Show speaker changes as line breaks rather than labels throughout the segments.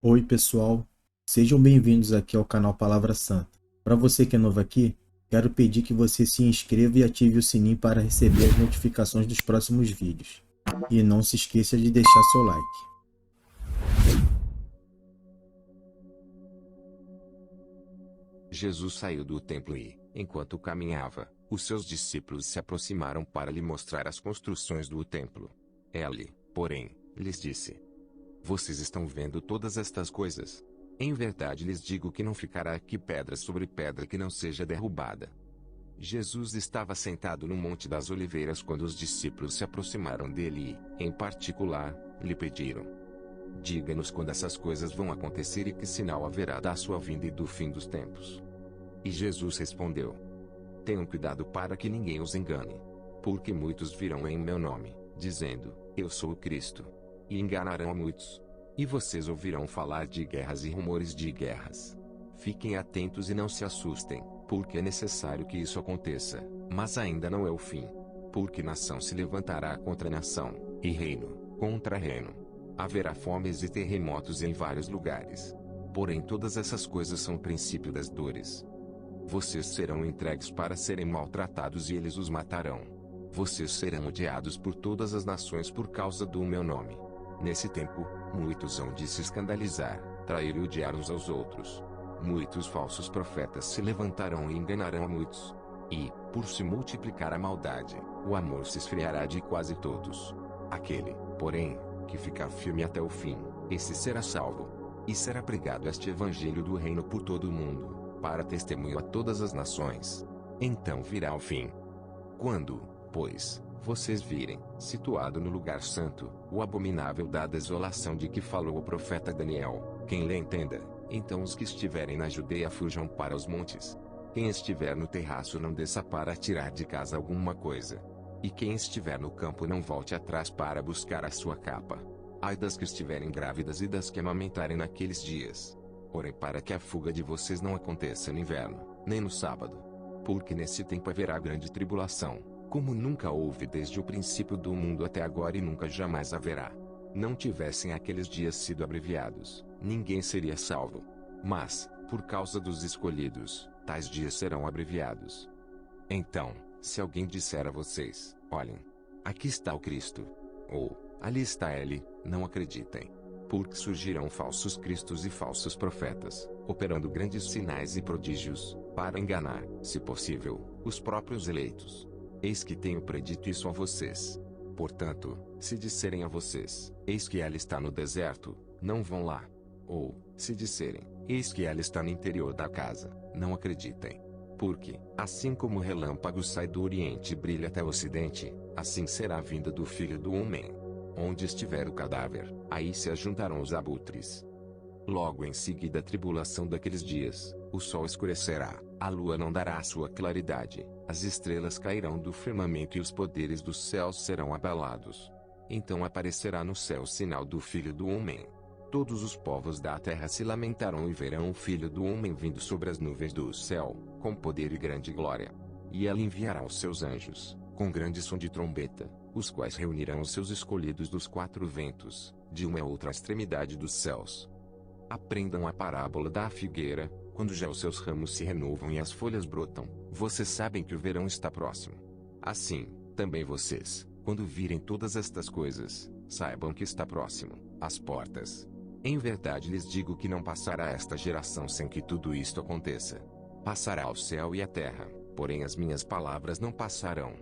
Oi, pessoal. Sejam bem-vindos aqui ao canal Palavra Santa. Para você que é novo aqui, quero pedir que você se inscreva e ative o sininho para receber as notificações dos próximos vídeos. E não se esqueça de deixar seu like.
Jesus saiu do templo e, enquanto caminhava, os seus discípulos se aproximaram para lhe mostrar as construções do templo. Ele, porém, lhes disse: Vocês estão vendo todas estas coisas? Em verdade lhes digo que não ficará aqui pedra sobre pedra que não seja derrubada. Jesus estava sentado no Monte das Oliveiras quando os discípulos se aproximaram dele e, em particular, lhe pediram: Diga-nos quando essas coisas vão acontecer e que sinal haverá da sua vinda e do fim dos tempos. E Jesus respondeu: Tenham cuidado para que ninguém os engane. Porque muitos virão em meu nome, dizendo: Eu sou o Cristo. E enganarão a muitos. E vocês ouvirão falar de guerras e rumores de guerras. Fiquem atentos e não se assustem, porque é necessário que isso aconteça, mas ainda não é o fim. Porque nação se levantará contra nação, e reino contra reino. Haverá fomes e terremotos em vários lugares. Porém todas essas coisas são o princípio das dores. Vocês serão entregues para serem maltratados e eles os matarão. Vocês serão odiados por todas as nações por causa do meu nome. Nesse tempo, muitos hão de se escandalizar, trair e odiar uns aos outros. Muitos falsos profetas se levantarão e enganarão a muitos. E, por se multiplicar a maldade, o amor se esfriará de quase todos. Aquele, porém, que ficar firme até o fim, esse será salvo. E será pregado este evangelho do reino por todo o mundo, para testemunho a todas as nações. Então virá o fim. Quando, pois, vocês virem, situado no lugar santo, o abominável da desolação de que falou o profeta Daniel, quem lê entenda, então os que estiverem na Judeia fujam para os montes. Quem estiver no terraço não desça para tirar de casa alguma coisa. E quem estiver no campo não volte atrás para buscar a sua capa. Ai das que estiverem grávidas e das que amamentarem naqueles dias. Orem para que a fuga de vocês não aconteça no inverno, nem no sábado. Porque nesse tempo haverá grande tribulação, como nunca houve desde o princípio do mundo até agora e nunca jamais haverá. Não tivessem aqueles dias sido abreviados, ninguém seria salvo. Mas, por causa dos escolhidos, tais dias serão abreviados. Então, se alguém disser a vocês: Olhem, aqui está o Cristo, ou ali está ele, não acreditem. Porque surgirão falsos cristos e falsos profetas, operando grandes sinais e prodígios, para enganar, se possível, os próprios eleitos. Eis que tenho predito isso a vocês. Portanto, se disserem a vocês: Eis que ela está no deserto, não vão lá. Ou, se disserem: Eis que ela está no interior da casa, não acreditem. Porque, assim como o relâmpago sai do oriente e brilha até o ocidente, assim será a vinda do Filho do Homem. Onde estiver o cadáver, aí se ajuntarão os abutres. Logo em seguida a tribulação daqueles dias, o sol escurecerá, a lua não dará a sua claridade, as estrelas cairão do firmamento e os poderes dos céus serão abalados. Então aparecerá no céu o sinal do Filho do Homem. Todos os povos da terra se lamentarão e verão o Filho do Homem vindo sobre as nuvens do céu, com poder e grande glória. E ele enviará os seus anjos, com grande som de trombeta, os quais reunirão os seus escolhidos dos quatro ventos, de uma a outra extremidade dos céus. Aprendam a parábola da figueira: quando já os seus ramos se renovam e as folhas brotam, vocês sabem que o verão está próximo. Assim, também vocês, quando virem todas estas coisas, saibam que está próximo, às portas. Em verdade lhes digo que não passará esta geração sem que tudo isto aconteça. Passará o céu e a terra, porém as minhas palavras não passarão.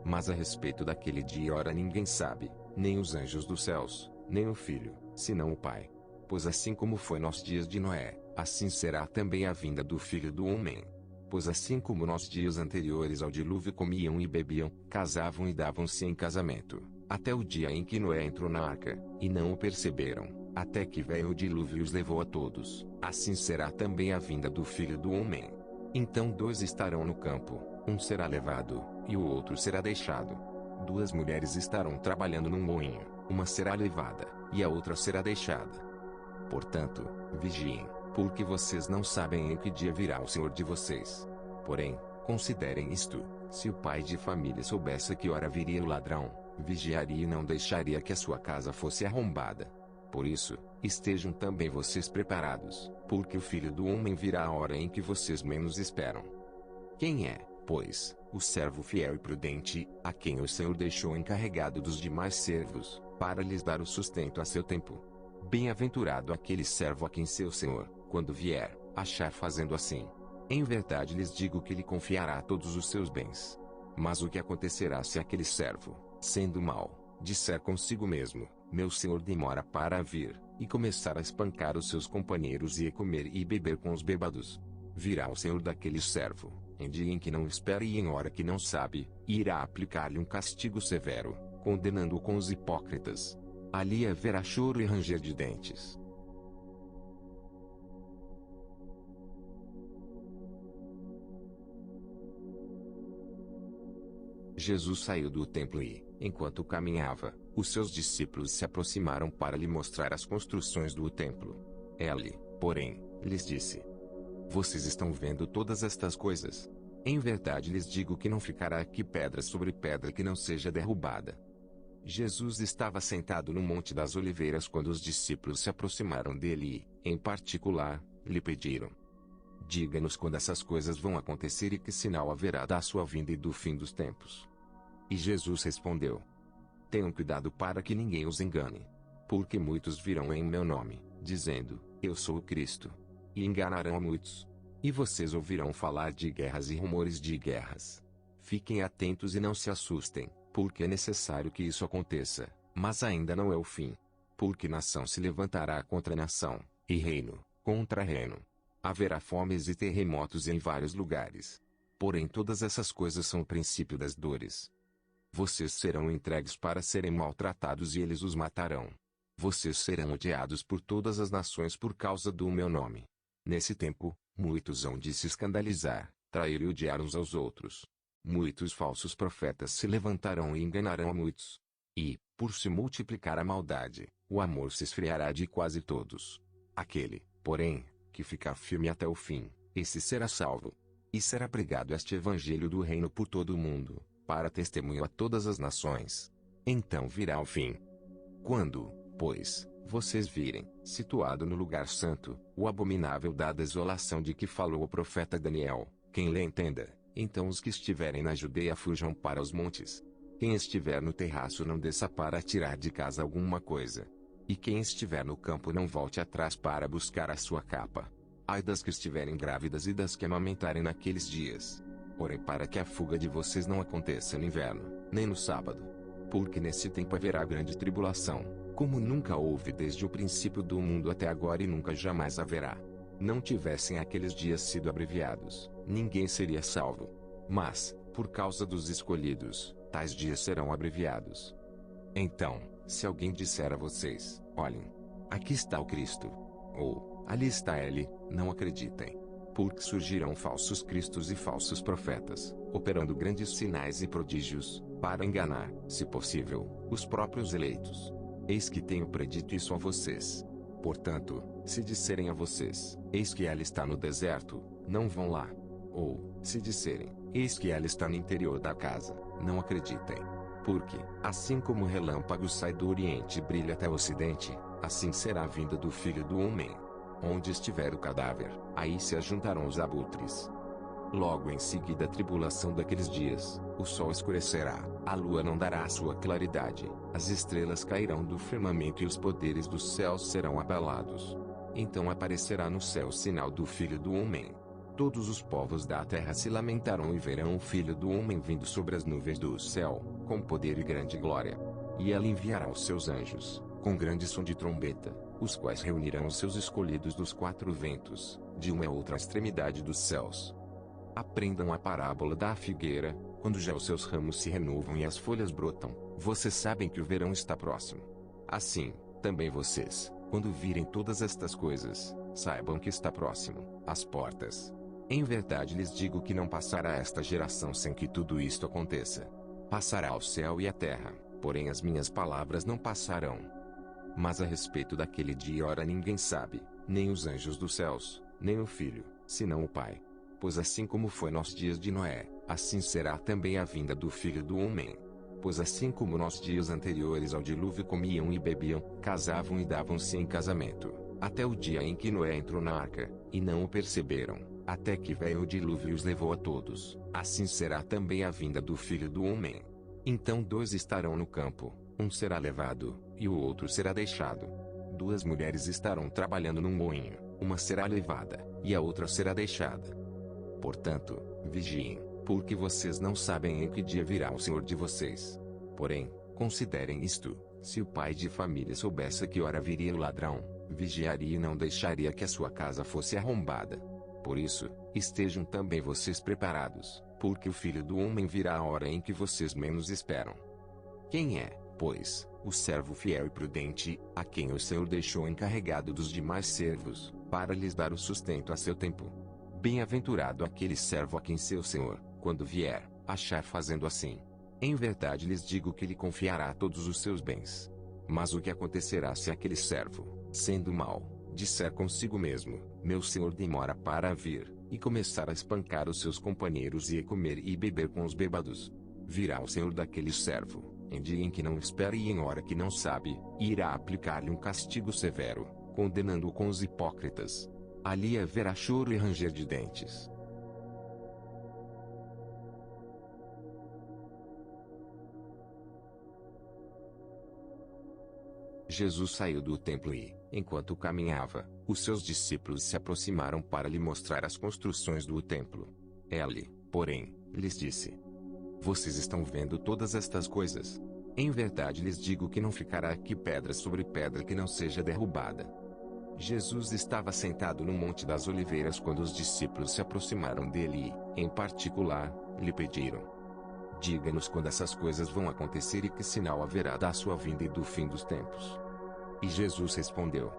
Mas a respeito daquele dia e hora ninguém sabe, nem os anjos dos céus, nem o Filho, senão o Pai. Pois assim como foi nos dias de Noé, assim será também a vinda do Filho do Homem. Pois assim como nos dias anteriores ao dilúvio comiam e bebiam, casavam e davam-se em casamento, até o dia em que Noé entrou na arca, e não o perceberam, até que veio o dilúvio e os levou a todos, assim será também a vinda do Filho do Homem. Então dois estarão no campo, um será levado, e o outro será deixado. Duas mulheres estarão trabalhando num moinho, uma será levada, e a outra será deixada. Portanto, vigiem, porque vocês não sabem em que dia virá o Senhor de vocês. Porém, considerem isto: se o pai de família soubesse a que hora viria o ladrão, vigiaria e não deixaria que a sua casa fosse arrombada. Por isso, estejam também vocês preparados, porque o Filho do Homem virá a hora em que vocês menos esperam. Quem é, pois, o servo fiel e prudente, a quem o Senhor deixou encarregado dos demais servos, para lhes dar o sustento a seu tempo? Bem-aventurado aquele servo a quem seu Senhor, quando vier, achar fazendo assim. Em verdade lhes digo que lhe confiará todos os seus bens. Mas o que acontecerá se aquele servo, sendo mau, disser consigo mesmo: meu senhor demora para vir, e começar a espancar os seus companheiros e a comer e beber com os bêbados? Virá o senhor daquele servo, em dia em que não espera e em hora que não sabe, e irá aplicar-lhe um castigo severo, condenando-o com os hipócritas. Ali haverá choro e ranger de dentes. Jesus saiu do templo e, enquanto caminhava, os seus discípulos se aproximaram para lhe mostrar as construções do templo. Ele, porém, lhes disse: vocês estão vendo todas estas coisas? Em verdade lhes digo que não ficará aqui pedra sobre pedra que não seja derrubada. Jesus estava sentado no Monte das Oliveiras quando os discípulos se aproximaram dele e, em particular, lhe pediram: diga-nos quando essas coisas vão acontecer e que sinal haverá da sua vinda e do fim dos tempos. E Jesus respondeu: tenham cuidado para que ninguém os engane. Porque muitos virão em meu nome, dizendo: eu sou o Cristo. E enganarão a muitos. E vocês ouvirão falar de guerras e rumores de guerras. Fiquem atentos e não se assustem, porque é necessário que isso aconteça, mas ainda não é o fim. Porque nação se levantará contra nação, e reino contra reino. Haverá fomes e terremotos em vários lugares. Porém todas essas coisas são o princípio das dores. Vocês serão entregues para serem maltratados e eles os matarão. Vocês serão odiados por todas as nações por causa do meu nome. Nesse tempo, muitos hão de se escandalizar, trair e odiar uns aos outros. Muitos falsos profetas se levantarão e enganarão a muitos. E, por se multiplicar a maldade, o amor se esfriará de quase todos. Aquele, porém, que ficar firme até o fim, esse será salvo. E será pregado este evangelho do reino por todo o mundo, para testemunho a todas as nações. Então virá o fim. Quando, pois, vocês virem, situado no lugar santo, o abominável da desolação de que falou o profeta Daniel, quem lê entenda, então os que estiverem na Judeia fujam para os montes. Quem estiver no terraço não desça para tirar de casa alguma coisa. E quem estiver no campo não volte atrás para buscar a sua capa. Ai das que estiverem grávidas e das que amamentarem naqueles dias. Porém para que a fuga de vocês não aconteça no inverno, nem no sábado. Porque nesse tempo haverá grande tribulação, como nunca houve desde o princípio do mundo até agora e nunca jamais haverá. Não tivessem aqueles dias sido abreviados, ninguém seria salvo. Mas, por causa dos escolhidos, tais dias serão abreviados. Então, se alguém disser a vocês: olhem, aqui está o Cristo, ou ali está ele, não acreditem. Porque surgirão falsos cristos e falsos profetas, operando grandes sinais e prodígios, para enganar, se possível, os próprios eleitos. Eis que tenho predito isso a vocês. Portanto, se disserem a vocês: eis que ela está no deserto, não vão lá. Ou, se disserem: eis que ela está no interior da casa, não acreditem. Porque, assim como o relâmpago sai do oriente e brilha até o ocidente, assim será a vinda do Filho do Homem. Onde estiver o cadáver, aí se ajuntarão os abutres. Logo em seguida a tribulação daqueles dias, o sol escurecerá, a lua não dará a sua claridade, as estrelas cairão do firmamento e os poderes dos céus serão abalados. Então aparecerá no céu o sinal do Filho do Homem. Todos os povos da terra se lamentarão e verão o Filho do Homem vindo sobre as nuvens do céu, com poder e grande glória. E ela enviará os seus anjos, com grande som de trombeta, os quais reunirão os seus escolhidos dos quatro ventos, de uma a outra extremidade dos céus. Aprendam a parábola da figueira: quando já os seus ramos se renovam e as folhas brotam, vocês sabem que o verão está próximo. Assim, também vocês, quando virem todas estas coisas, saibam que está próximo, às portas. Em verdade lhes digo que não passará esta geração sem que tudo isto aconteça. Passará o céu e a terra, porém as minhas palavras não passarão. Mas a respeito daquele dia e hora ninguém sabe, nem os anjos dos céus, nem o Filho, senão o Pai. Pois assim como foi nos dias de Noé, assim será também a vinda do Filho do Homem. Pois assim como nos dias anteriores ao dilúvio comiam e bebiam, casavam e davam-se em casamento, até o dia em que Noé entrou na arca, e não o perceberam, até que veio o dilúvio e os levou a todos. Assim será também a vinda do Filho do Homem. Então 2 estarão no campo, um será levado, e o outro será deixado. 2 mulheres estarão trabalhando num moinho, uma será levada, e a outra será deixada. Portanto, vigiem, porque vocês não sabem em que dia virá o Senhor de vocês. Porém, considerem isto: se o pai de família soubesse a que hora viria o ladrão, vigiaria e não deixaria que a sua casa fosse arrombada. Por isso, estejam também vocês preparados, porque o Filho do Homem virá a hora em que vocês menos esperam. Quem é, pois, o servo fiel e prudente, a quem o Senhor deixou encarregado dos demais servos, para lhes dar o sustento a seu tempo? Bem-aventurado aquele servo a quem seu Senhor, quando vier, achar fazendo assim. Em verdade lhes digo que lhe confiará todos os seus bens. Mas o que acontecerá se aquele servo, sendo mau, disser consigo mesmo: meu senhor demora para vir, e começar a espancar os seus companheiros e a comer e beber com os bêbados? Virá o senhor daquele servo, em dia em que não espera e em hora que não sabe, e irá aplicar-lhe um castigo severo, condenando-o com os hipócritas. Ali haverá choro e ranger de dentes. Jesus saiu do templo e, enquanto caminhava, os seus discípulos se aproximaram para lhe mostrar as construções do templo. Ele, porém, lhes disse: vocês estão vendo todas estas coisas? Em verdade lhes digo que não ficará aqui pedra sobre pedra que não seja derrubada. Jesus estava sentado no Monte das Oliveiras quando os discípulos se aproximaram dele e, em particular, lhe pediram: diga-nos quando essas coisas vão acontecer e que sinal haverá da sua vinda e do fim dos tempos. E Jesus respondeu: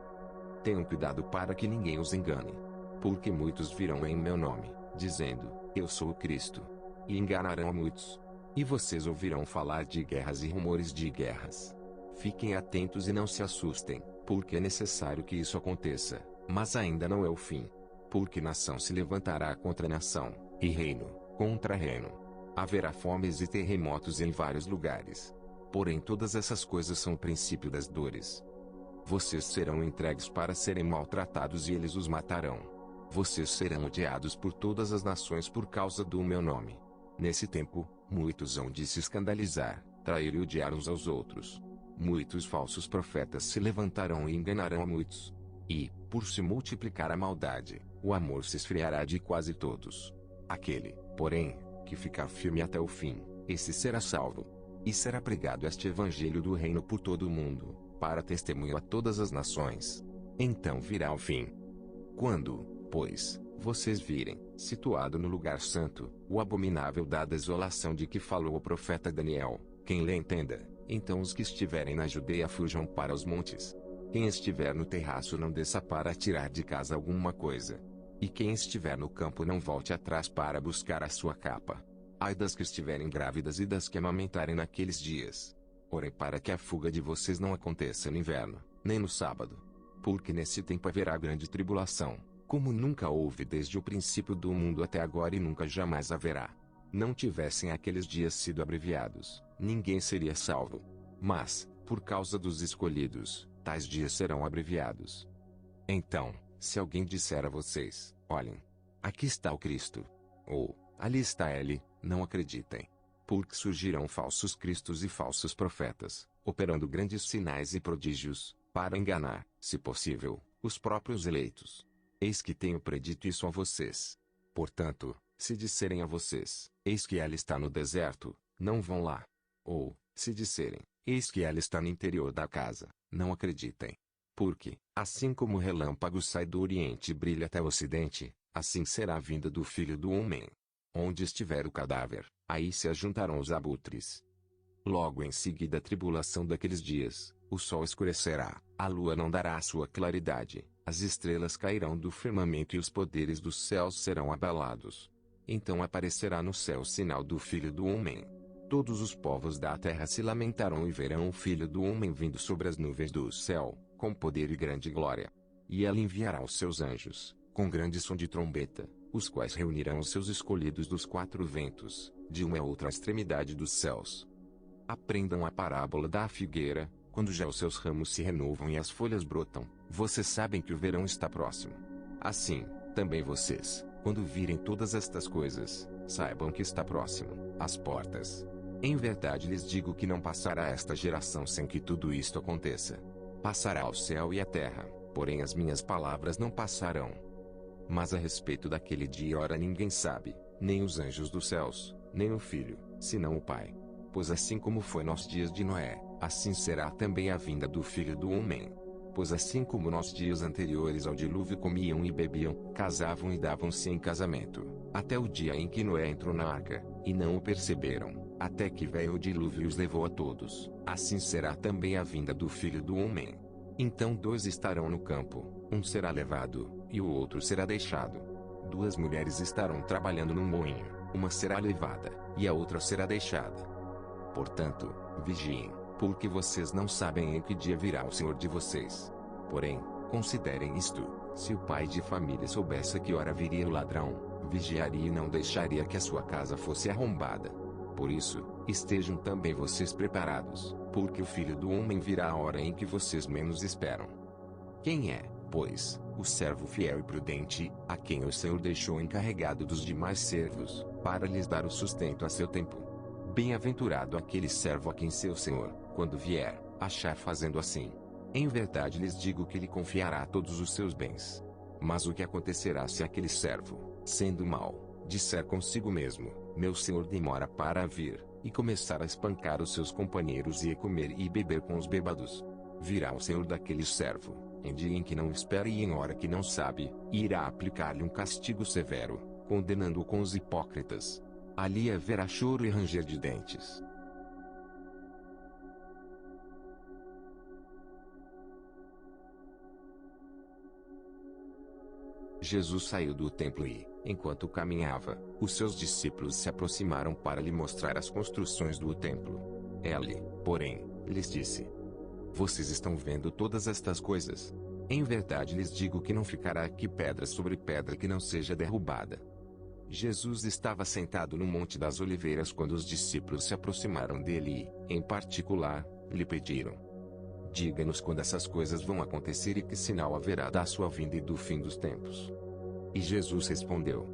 tenham cuidado para que ninguém os engane. Porque muitos virão em meu nome, dizendo: eu sou o Cristo. E enganarão a muitos. E vocês ouvirão falar de guerras e rumores de guerras. Fiquem atentos e não se assustem, porque é necessário que isso aconteça, mas ainda não é o fim. Porque nação se levantará contra nação, e reino contra reino. Haverá fomes e terremotos em vários lugares. Porém todas essas coisas são o princípio das dores. Vocês serão entregues para serem maltratados e eles os matarão. Vocês serão odiados por todas as nações por causa do meu nome. Nesse tempo, muitos hão de se escandalizar, trair e odiar uns aos outros. Muitos falsos profetas se levantarão e enganarão a muitos. E, por se multiplicar a maldade, o amor se esfriará de quase todos. Aquele, porém, que ficar firme até o fim, esse será salvo. E será pregado este evangelho do reino por todo o mundo, para testemunho a todas as nações. Então virá o fim. Quando, pois, vocês virem, situado no lugar santo, o abominável da desolação de que falou o profeta Daniel, quem lê entenda, então os que estiverem na Judeia fujam para os montes. Quem estiver no terraço não desça para tirar de casa alguma coisa. E quem estiver no campo não volte atrás para buscar a sua capa. Ai das que estiverem grávidas e das que amamentarem naqueles dias. Orem para que a fuga de vocês não aconteça no inverno, nem no sábado. Porque nesse tempo haverá grande tribulação, como nunca houve desde o princípio do mundo até agora e nunca jamais haverá. Não tivessem aqueles dias sido abreviados, ninguém seria salvo. Mas, por causa dos escolhidos, tais dias serão abreviados. Então, se alguém disser a vocês: olhem, aqui está o Cristo, ou ali está ele, não acreditem. Porque surgirão falsos cristos e falsos profetas, operando grandes sinais e prodígios, para enganar, se possível, os próprios eleitos. Eis que tenho predito isso a vocês. Portanto, se disserem a vocês: eis que ela está no deserto, não vão lá. Ou, se disserem: eis que ela está no interior da casa, não acreditem. Porque, assim como o relâmpago sai do oriente e brilha até o ocidente, assim será a vinda do Filho do Homem. Onde estiver o cadáver, aí se ajuntarão os abutres. Logo em seguida a tribulação daqueles dias, o sol escurecerá, a lua não dará a sua claridade, as estrelas cairão do firmamento e os poderes dos céus serão abalados. Então aparecerá no céu o sinal do Filho do Homem. Todos os povos da terra se lamentarão e verão o Filho do Homem vindo sobre as nuvens do céu, com poder e grande glória. E ela enviará os seus anjos, com grande som de trombeta, os quais reunirão os seus escolhidos dos 4 ventos, de uma a outra extremidade dos céus. Aprendam a parábola da figueira: quando já os seus ramos se renovam e as folhas brotam, vocês sabem que o verão está próximo. Assim, também vocês, quando virem todas estas coisas, saibam que está próximo, às portas. Em verdade lhes digo que não passará esta geração sem que tudo isto aconteça. Passará o céu e a terra, porém as minhas palavras não passarão. Mas a respeito daquele dia e hora ninguém sabe, nem os anjos dos céus, nem o Filho, senão o Pai. Pois assim como foi nos dias de Noé, assim será também a vinda do Filho do Homem. Pois assim como nos dias anteriores ao dilúvio comiam e bebiam, casavam e davam-se em casamento, até o dia em que Noé entrou na arca, e não o perceberam, até que veio o dilúvio e os levou a todos, assim será também a vinda do Filho do Homem. Então 2 estarão no campo, um será levado, e o outro será deixado. 2 mulheres estarão trabalhando num moinho, uma será levada, e a outra será deixada. Portanto, vigiem, porque vocês não sabem em que dia virá o Senhor de vocês. Porém, considerem isto: se o pai de família soubesse a que hora viria o ladrão, vigiaria e não deixaria que a sua casa fosse arrombada. Por isso, estejam também vocês preparados, porque o Filho do Homem virá a hora em que vocês menos esperam. Quem é, pois, o servo fiel e prudente, a quem o Senhor deixou encarregado dos demais servos, para lhes dar o sustento a seu tempo? Bem-aventurado aquele servo a quem seu senhor, quando vier, achar fazendo assim. Em verdade lhes digo que lhe confiará todos os seus bens. Mas o que acontecerá se aquele servo, sendo mau, disser consigo mesmo: meu senhor demora para vir, e começar a espancar os seus companheiros e a comer e beber com os bêbados? Virá o senhor daquele servo, em dia em que não espera e em hora que não sabe, e irá aplicar-lhe um castigo severo, condenando-o com os hipócritas. Ali haverá choro e ranger de dentes. Jesus saiu do templo e, enquanto caminhava, os seus discípulos se aproximaram para lhe mostrar as construções do templo. Ele, porém, lhes disse: vocês estão vendo todas estas coisas? Em verdade lhes digo que não ficará aqui pedra sobre pedra que não seja derrubada. Jesus estava sentado no Monte das Oliveiras quando os discípulos se aproximaram dele e, em particular, lhe pediram: diga-nos quando essas coisas vão acontecer e que sinal haverá da sua vinda e do fim dos tempos. E Jesus respondeu: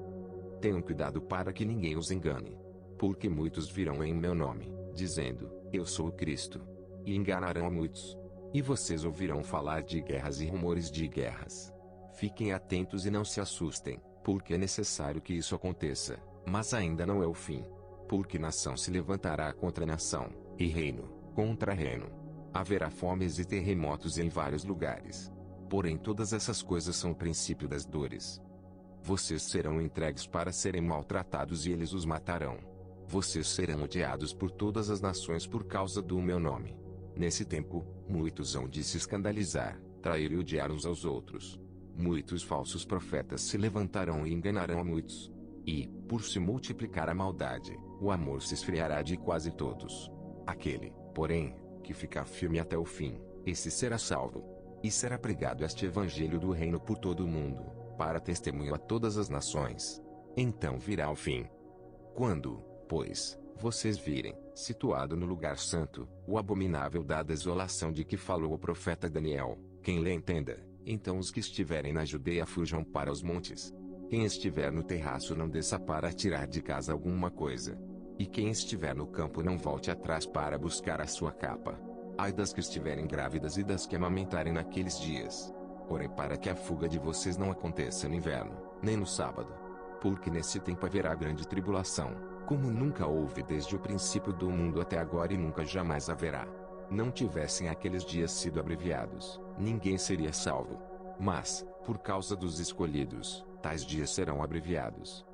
tenham cuidado para que ninguém os engane. Porque muitos virão em meu nome, dizendo: eu sou o Cristo. E enganarão a muitos. E vocês ouvirão falar de guerras e rumores de guerras. Fiquem atentos e não se assustem, porque é necessário que isso aconteça, mas ainda não é o fim. Porque nação se levantará contra nação, e reino contra reino. Haverá fomes e terremotos em vários lugares. Porém todas essas coisas são o princípio das dores. Vocês serão entregues para serem maltratados e eles os matarão. Vocês serão odiados por todas as nações por causa do meu nome. Nesse tempo, muitos hão de se escandalizar, trair e odiar uns aos outros. Muitos falsos profetas se levantarão e enganarão a muitos. E, por se multiplicar a maldade, o amor se esfriará de quase todos. Aquele, porém, que ficar firme até o fim, esse será salvo. E será pregado este evangelho do reino por todo o mundo, para testemunho a todas as nações. Então virá o fim. Quando, pois, vocês virem, situado no lugar santo, o abominável da desolação de que falou o profeta Daniel, quem lê entenda. Então os que estiverem na Judeia fujam para os montes. Quem estiver no terraço não desça para tirar de casa alguma coisa. E quem estiver no campo não volte atrás para buscar a sua capa. Ai das que estiverem grávidas e das que amamentarem naqueles dias. Orem para que a fuga de vocês não aconteça no inverno, nem no sábado. Porque nesse tempo haverá grande tribulação, como nunca houve desde o princípio do mundo até agora e nunca jamais haverá. Não tivessem aqueles dias sido abreviados, ninguém seria salvo. Mas, por causa dos escolhidos, tais dias serão abreviados.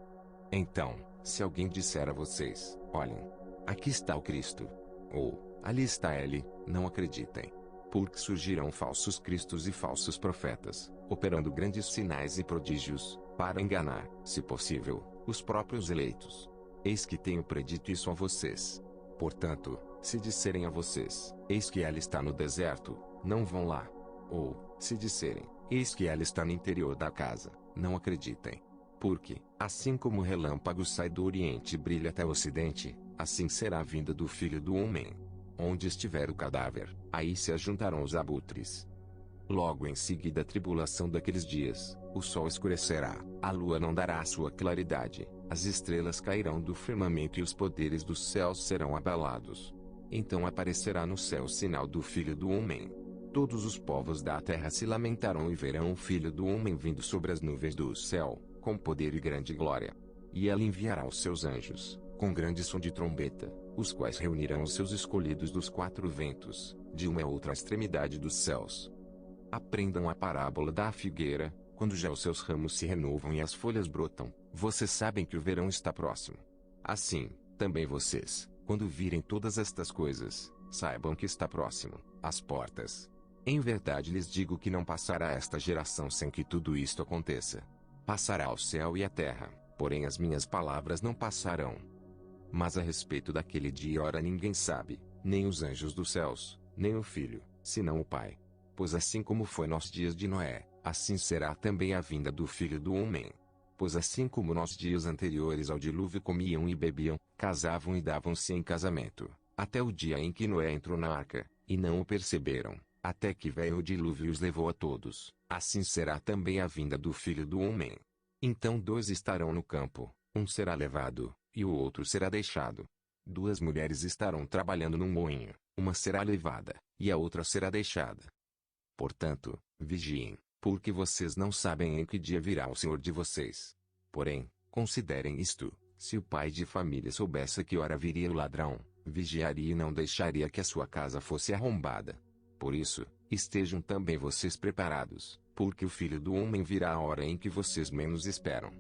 Então, se alguém disser a vocês: olhem, aqui está o Cristo, ou ali está ele, não acreditem. Porque surgirão falsos cristos e falsos profetas, operando grandes sinais e prodígios, para enganar, se possível, os próprios eleitos. Eis que tenho predito isso a vocês. Portanto, se disserem a vocês: eis que ela está no deserto, não vão lá. Ou, se disserem: eis que ela está no interior da casa, não acreditem. Porque, assim como o relâmpago sai do oriente e brilha até o ocidente, assim será a vinda do Filho do Homem. Onde estiver o cadáver, aí se ajuntarão os abutres. Logo em seguida a tribulação daqueles dias, o sol escurecerá, a lua não dará a sua claridade, as estrelas cairão do firmamento e os poderes dos céus serão abalados. Então aparecerá no céu o sinal do Filho do Homem. Todos os povos da terra se lamentarão e verão o Filho do Homem vindo sobre as nuvens do céu, com poder e grande glória. E ela enviará os seus anjos, com grande som de trombeta, os quais reunirão os seus escolhidos dos quatro ventos, de uma a outra extremidade dos céus. Aprendam a parábola da figueira. Quando já os seus ramos se renovam e as folhas brotam, vocês sabem que o verão está próximo. Assim, também vocês, quando virem todas estas coisas, saibam que está próximo, às portas. Em verdade lhes digo que não passará esta geração sem que tudo isto aconteça. Passará o céu e a terra, porém as minhas palavras não passarão. Mas a respeito daquele dia e hora ninguém sabe, nem os anjos dos céus, nem o Filho, senão o Pai. Pois assim como foi nos dias de Noé, assim será também a vinda do Filho do Homem. Pois assim como nos dias anteriores ao dilúvio comiam e bebiam, casavam e davam-se em casamento, até o dia em que Noé entrou na arca, e não o perceberam, até que veio o dilúvio e os levou a todos, assim será também a vinda do Filho do Homem. Então dois estarão no campo, um será levado, e o outro será deixado. Duas mulheres estarão trabalhando num moinho, uma será levada, e a outra será deixada. Portanto, vigiem, porque vocês não sabem em que dia virá o Senhor de vocês. Porém, considerem isto: se o pai de família soubesse a que hora viria o ladrão, vigiaria e não deixaria que a sua casa fosse arrombada. Por isso, estejam também vocês preparados, porque o Filho do Homem virá a hora em que vocês menos esperam.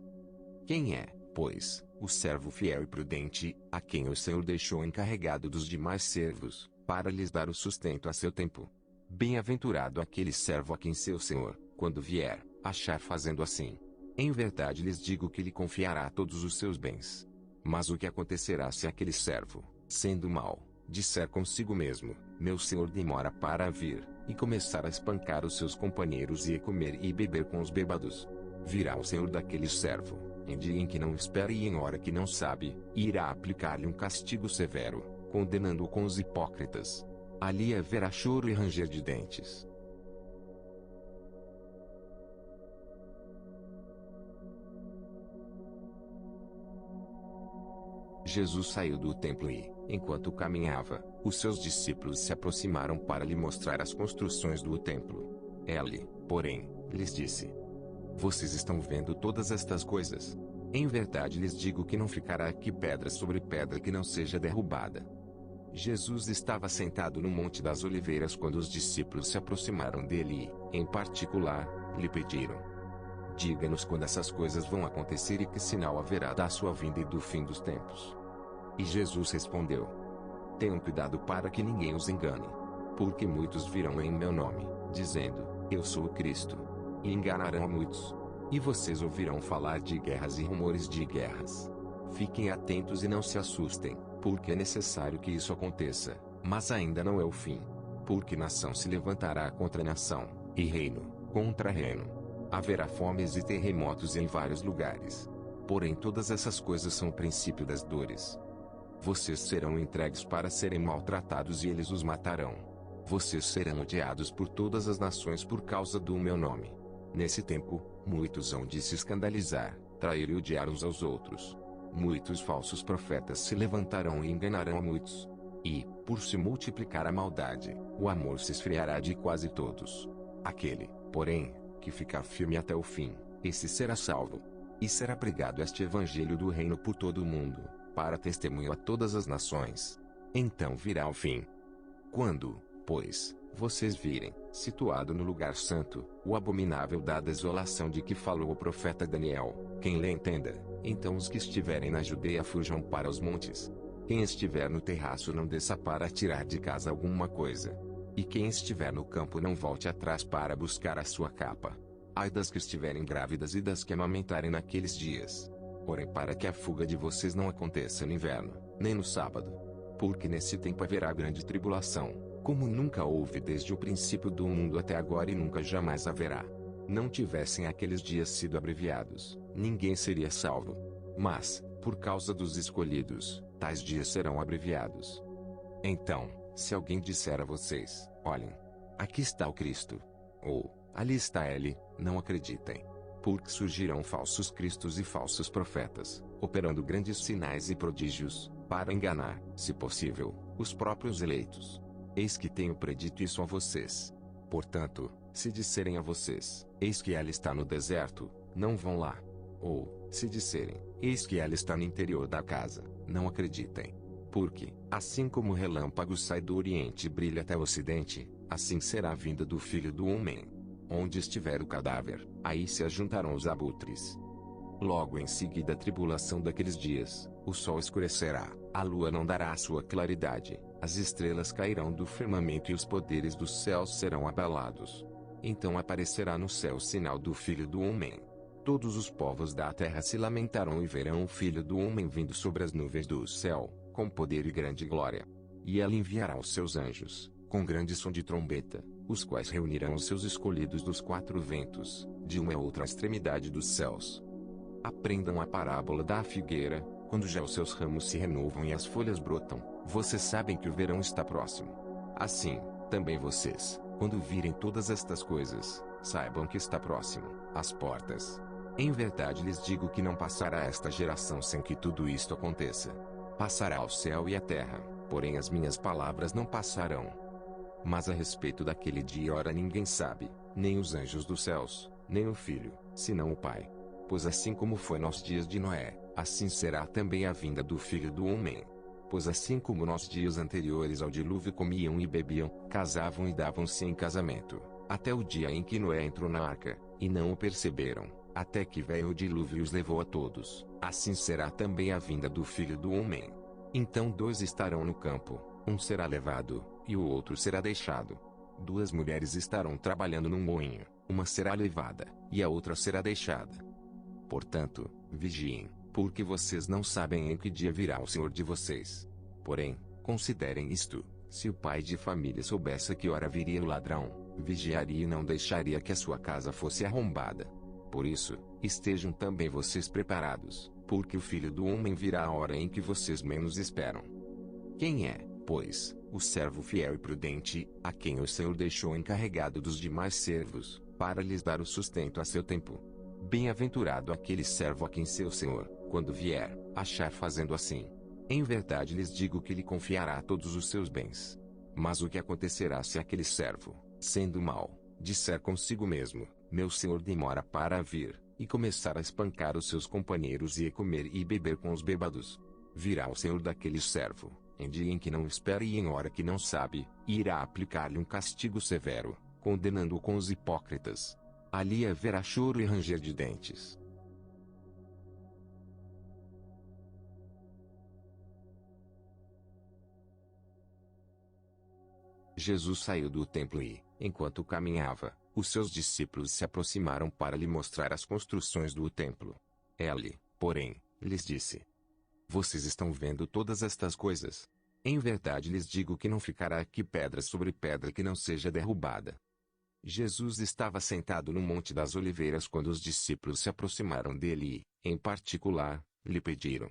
Quem é, pois, o servo fiel e prudente, a quem o Senhor deixou encarregado dos demais servos, para lhes dar o sustento a seu tempo? Bem-aventurado aquele servo a quem seu senhor, quando vier, achar fazendo assim. Em verdade lhes digo que lhe confiará todos os seus bens. Mas o que acontecerá se aquele servo, sendo mau, disser consigo mesmo: meu senhor demora para vir, e começar a espancar os seus companheiros e a comer e beber com os bêbados? Virá o senhor daquele servo, em dia em que não espera e em hora que não sabe, e irá aplicar-lhe um castigo severo, condenando-o com os hipócritas. Ali haverá choro e ranger de dentes. Jesus saiu do templo e, enquanto caminhava, os seus discípulos se aproximaram para lhe mostrar as construções do templo. Ele, porém, lhes disse: vocês estão vendo todas estas coisas? Em verdade lhes digo que não ficará aqui pedra sobre pedra que não seja derrubada. Jesus estava sentado no Monte das Oliveiras quando os discípulos se aproximaram dele e, em particular, lhe pediram: diga-nos quando essas coisas vão acontecer e que sinal haverá da sua vinda e do fim dos tempos. E Jesus respondeu: tenham cuidado para que ninguém os engane. Porque muitos virão em meu nome, dizendo: eu sou o Cristo. E enganarão a muitos. E vocês ouvirão falar de guerras e rumores de guerras. Fiquem atentos e não se assustem, porque é necessário que isso aconteça, mas ainda não é o fim. Porque nação se levantará contra nação, e reino contra reino. Haverá fomes e terremotos em vários lugares. Porém todas essas coisas são o princípio das dores. Vocês serão entregues para serem maltratados e eles os matarão. Vocês serão odiados por todas as nações por causa do meu nome. Nesse tempo, muitos hão de se escandalizar, trair e odiar uns aos outros. Muitos falsos profetas se levantarão e enganarão a muitos. E, por se multiplicar a maldade, o amor se esfriará de quase todos. Aquele, porém, que ficar firme até o fim, esse será salvo. E será pregado este evangelho do reino por todo o mundo, para testemunho a todas as nações. Então virá o fim. Quando, pois, vocês virem, situado no lugar santo, o abominável da desolação de que falou o profeta Daniel, quem lê entenda, então os que estiverem na Judeia fujam para os montes. Quem estiver no terraço não desça para tirar de casa alguma coisa. E quem estiver no campo não volte atrás para buscar a sua capa. Ai das que estiverem grávidas e das que amamentarem naqueles dias. Porém para que a fuga de vocês não aconteça no inverno, nem no sábado. Porque nesse tempo haverá grande tribulação, como nunca houve desde o princípio do mundo até agora e nunca jamais haverá. Não tivessem aqueles dias sido abreviados, ninguém seria salvo. Mas, por causa dos escolhidos, tais dias serão abreviados. Então, Se alguém disser a vocês, olhem, aqui está o Cristo, ou, ali está ele, não acreditem. Porque surgirão falsos cristos e falsos profetas, operando grandes sinais e prodígios, para enganar, se possível, os próprios eleitos. Eis que tenho predito isso a vocês. Portanto, se disserem a vocês, eis que ela está no deserto, não vão lá. Ou, se disserem, eis que ela está no interior da casa, não acreditem. Porque, assim como o relâmpago sai do oriente e brilha até o ocidente, assim será a vinda do Filho do Homem. Onde estiver o cadáver, aí se ajuntarão os abutres. Logo em seguida a tribulação daqueles dias, o sol escurecerá, a lua não dará a sua claridade, as estrelas cairão do firmamento e os poderes dos céus serão abalados. Então aparecerá no céu o sinal do Filho do Homem. Todos os povos da terra se lamentarão e verão o Filho do Homem vindo sobre as nuvens do céu, com poder e grande glória. E ela enviará os seus anjos, com grande som de trombeta, os quais reunirão os seus escolhidos dos quatro ventos, de uma a outra extremidade dos céus. Aprendam a parábola da figueira. Quando já os seus ramos se renovam e as folhas brotam, vocês sabem que o verão está próximo. Assim, também vocês, quando virem todas estas coisas, saibam que está próximo, às portas. Em verdade lhes digo que não passará esta geração sem que tudo isto aconteça. Passará o céu e a terra, porém as minhas palavras não passarão. Mas a respeito daquele dia e hora ninguém sabe, nem os anjos dos céus, nem o Filho, senão o Pai. Pois assim como foi nos dias de Noé, assim será também a vinda do Filho do Homem. Pois assim como nos dias anteriores ao dilúvio comiam e bebiam, casavam e davam-se em casamento, até o dia em que Noé entrou na arca, e não o perceberam, até que veio o dilúvio e os levou a todos, assim será também a vinda do Filho do Homem. Então dois estarão no campo, um será levado, e o outro será deixado. Duas mulheres estarão trabalhando num moinho, uma será levada, e a outra será deixada. Portanto, vigiem, porque vocês não sabem em que dia virá o Senhor de vocês. Porém, considerem isto: se o pai de família soubesse a que hora viria o ladrão, vigiaria e não deixaria que a sua casa fosse arrombada. Por isso, estejam também vocês preparados, porque o Filho do Homem virá a hora em que vocês menos esperam. Quem é, pois, o servo fiel e prudente, a quem o Senhor deixou encarregado dos demais servos, para lhes dar o sustento a seu tempo? Bem-aventurado aquele servo a quem seu senhor, quando vier, achar fazendo assim. Em verdade lhes digo que lhe confiará todos os seus bens. Mas o que acontecerá se aquele servo, sendo mau, disser consigo mesmo, meu senhor demora para vir, e começar a espancar os seus companheiros e a comer e beber com os bêbados? Virá o senhor daquele servo, em dia em que não espera e em hora que não sabe, e irá aplicar-lhe um castigo severo, condenando-o com os hipócritas. Ali haverá choro e ranger de dentes. Jesus saiu do templo e, enquanto caminhava, os seus discípulos se aproximaram para lhe mostrar as construções do templo. Ele, porém, lhes disse: Vocês estão vendo todas estas coisas? Em verdade lhes digo que não ficará aqui pedra sobre pedra que não seja derrubada. Jesus estava sentado no Monte das Oliveiras quando os discípulos se aproximaram dele e, em particular, lhe pediram: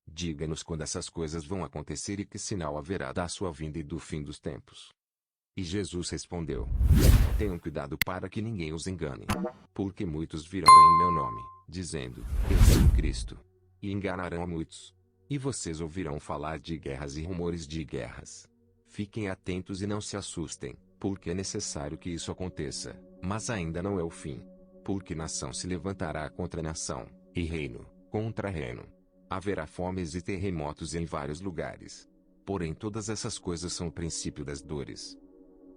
Diga-nos quando essas coisas vão acontecer e que sinal haverá da sua vinda e do fim dos tempos. E Jesus respondeu: Tenham cuidado para que ninguém os engane. Porque muitos virão em meu nome, dizendo: Eu sou o Cristo. E enganarão a muitos. E vocês ouvirão falar de guerras e rumores de guerras. Fiquem atentos e não se assustem, porque é necessário que isso aconteça, mas ainda não é o fim. Porque nação se levantará contra nação, e reino contra reino. Haverá fomes e terremotos em vários lugares. Porém todas essas coisas são o princípio das dores.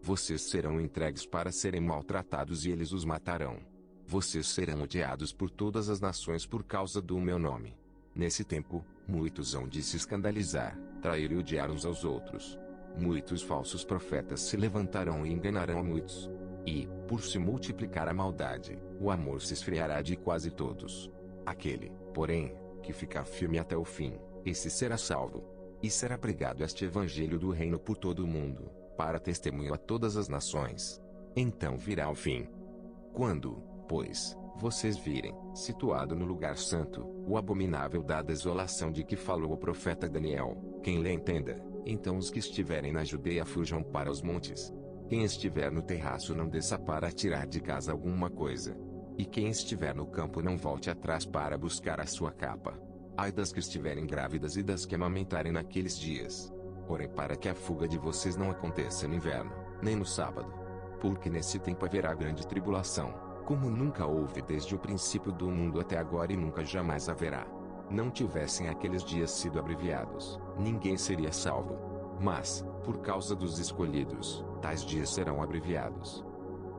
Vocês serão entregues para serem maltratados e eles os matarão. Vocês serão odiados por todas as nações por causa do meu nome. Nesse tempo, muitos hão de se escandalizar, trair e odiar uns aos outros. Muitos falsos profetas se levantarão e enganarão a muitos. E, por se multiplicar a maldade, o amor se esfriará de quase todos. Aquele, porém, que ficar firme até o fim, esse será salvo. E será pregado este evangelho do reino por todo o mundo, para testemunho a todas as nações. Então virá o fim. Quando, pois, vocês virem, situado no lugar santo, o abominável da desolação de que falou o profeta Daniel, quem lhe entenda, Então os que estiverem na Judeia fujam para os montes. Quem estiver no terraço não desça para tirar de casa alguma coisa. E quem estiver no campo não volte atrás para buscar a sua capa. Ai das que estiverem grávidas e das que amamentarem naqueles dias. Orem para que a fuga de vocês não aconteça no inverno, nem no sábado. Porque nesse tempo haverá grande tribulação, como nunca houve desde o princípio do mundo até agora e nunca jamais haverá. Não tivessem aqueles dias sido abreviados, ninguém seria salvo. Mas, por causa dos escolhidos, tais dias serão abreviados.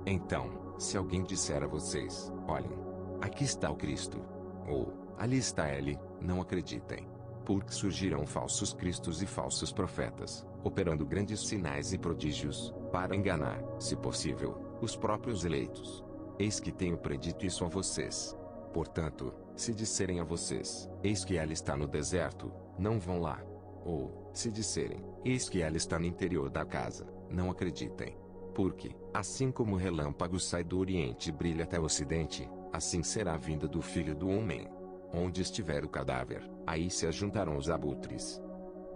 Então, se alguém disser a vocês, olhem, aqui está o Cristo, ou, ali está ele, não acreditem. Porque surgirão falsos cristos e falsos profetas, operando grandes sinais e prodígios, para enganar, se possível, os próprios eleitos. Eis que tenho predito isso a vocês. Portanto, se disserem a vocês, eis que ela está no deserto, não vão lá. Ou, se disserem, eis que ela está no interior da casa, não acreditem. Porque, assim como o relâmpago sai do oriente e brilha até o ocidente, assim será a vinda do Filho do Homem. Onde estiver o cadáver, aí se ajuntarão os abutres.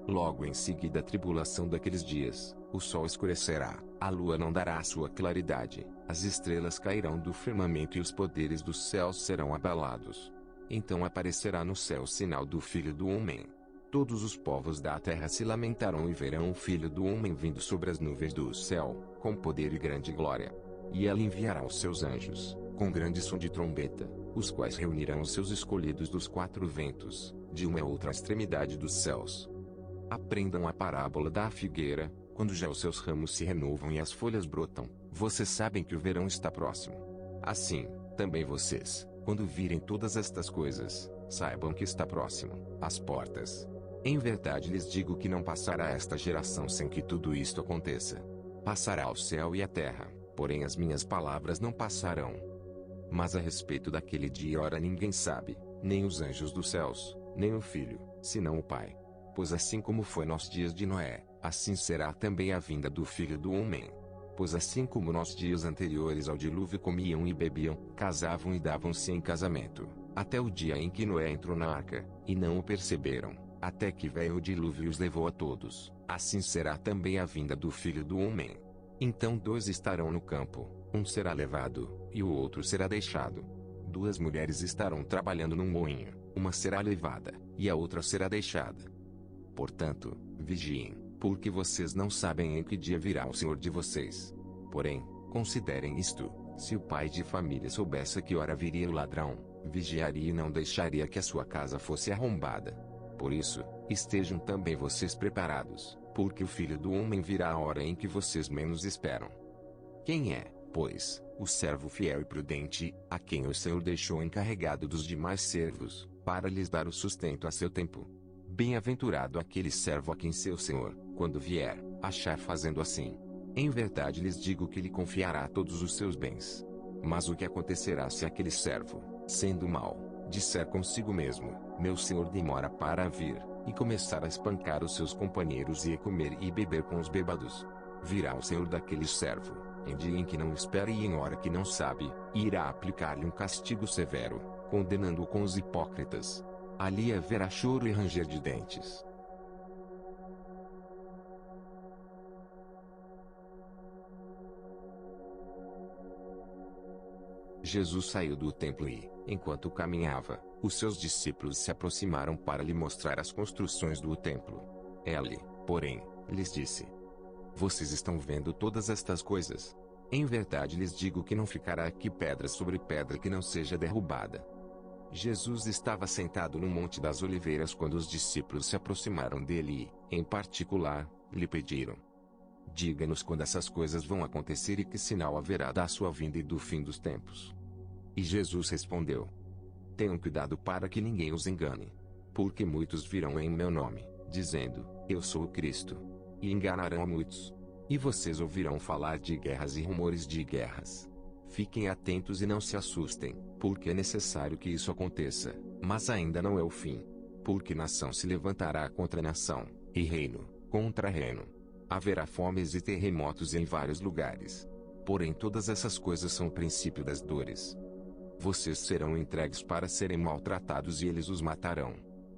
Logo em seguida a tribulação daqueles dias, o sol escurecerá, a lua não dará a sua claridade, as estrelas cairão do firmamento e os poderes dos céus serão abalados. Então aparecerá no céu o sinal do Filho do Homem. Todos os povos da terra se lamentarão e verão o Filho do Homem vindo sobre as nuvens do céu, com poder e grande glória. E ela enviará os seus anjos, com grande som de trombeta, os quais reunirão os seus escolhidos dos quatro ventos, de uma a outra extremidade dos céus. Aprendam a parábola da figueira. Quando já os seus ramos se renovam e as folhas brotam, vocês sabem que o verão está próximo. Assim, também vocês, quando virem todas estas coisas, saibam que está próximo, às portas. Em verdade lhes digo que não passará esta geração sem que tudo isto aconteça. Passará o céu e a terra, porém as minhas palavras não passarão. Mas a respeito daquele dia e hora ninguém sabe, nem os anjos dos céus, nem o Filho, senão o Pai. Pois assim como foi nos dias de Noé, assim será também a vinda do Filho do Homem. Pois assim como nos dias anteriores ao dilúvio comiam e bebiam, casavam e davam-se em casamento, até o dia em que Noé entrou na arca, e não o perceberam, até que veio o dilúvio e os levou a todos, assim será também a vinda do Filho do Homem. Então dois estarão no campo, um será levado, e o outro será deixado. Duas mulheres estarão trabalhando num moinho, uma será levada, e a outra será deixada. Portanto, vigiem, porque vocês não sabem em que dia virá o Senhor de vocês. Porém, considerem isto, se o pai de família soubesse a que hora viria o ladrão, vigiaria e não deixaria que a sua casa fosse arrombada. Por isso, estejam também vocês preparados, porque o Filho do Homem virá a hora em que vocês menos esperam. Quem é, pois, o servo fiel e prudente, a quem o Senhor deixou encarregado dos demais servos, para lhes dar o sustento a seu tempo? Bem-aventurado aquele servo a quem seu Senhor, quando vier, achar fazendo assim. Em verdade lhes digo que lhe confiará todos os seus bens. Mas o que acontecerá se aquele servo, sendo mau, disser consigo mesmo, meu Senhor demora para vir, e começar a espancar os seus companheiros e a comer e beber com os bêbados? Virá o Senhor daquele servo, em dia em que não espera e em hora que não sabe, e irá aplicar-lhe um castigo severo, condenando-o com os hipócritas. Ali haverá choro e ranger de dentes. Jesus saiu do templo e, enquanto caminhava, os seus discípulos se aproximaram para lhe mostrar as construções do templo. Ele, porém, lhes disse: Vocês estão vendo todas estas coisas? Em verdade lhes digo que não ficará aqui pedra sobre pedra que não seja derrubada. Jesus estava sentado no Monte das Oliveiras quando os discípulos se aproximaram dele e, em particular, lhe pediram: Diga-nos quando essas coisas vão acontecer e que sinal haverá da sua vinda e do fim dos tempos. E Jesus respondeu: Tenham cuidado para que ninguém os engane. Porque muitos virão em meu nome, dizendo, Eu sou o Cristo. E enganarão a muitos. E vocês ouvirão falar de guerras e rumores de guerras. Fiquem atentos e não se assustem, porque é necessário que isso aconteça, mas ainda não é o fim. Porque nação se levantará contra nação, e reino contra reino. Haverá fomes e terremotos em vários lugares. Porém todas essas coisas são o princípio das dores. Vocês serão entregues para serem maltratados e eles os matarão.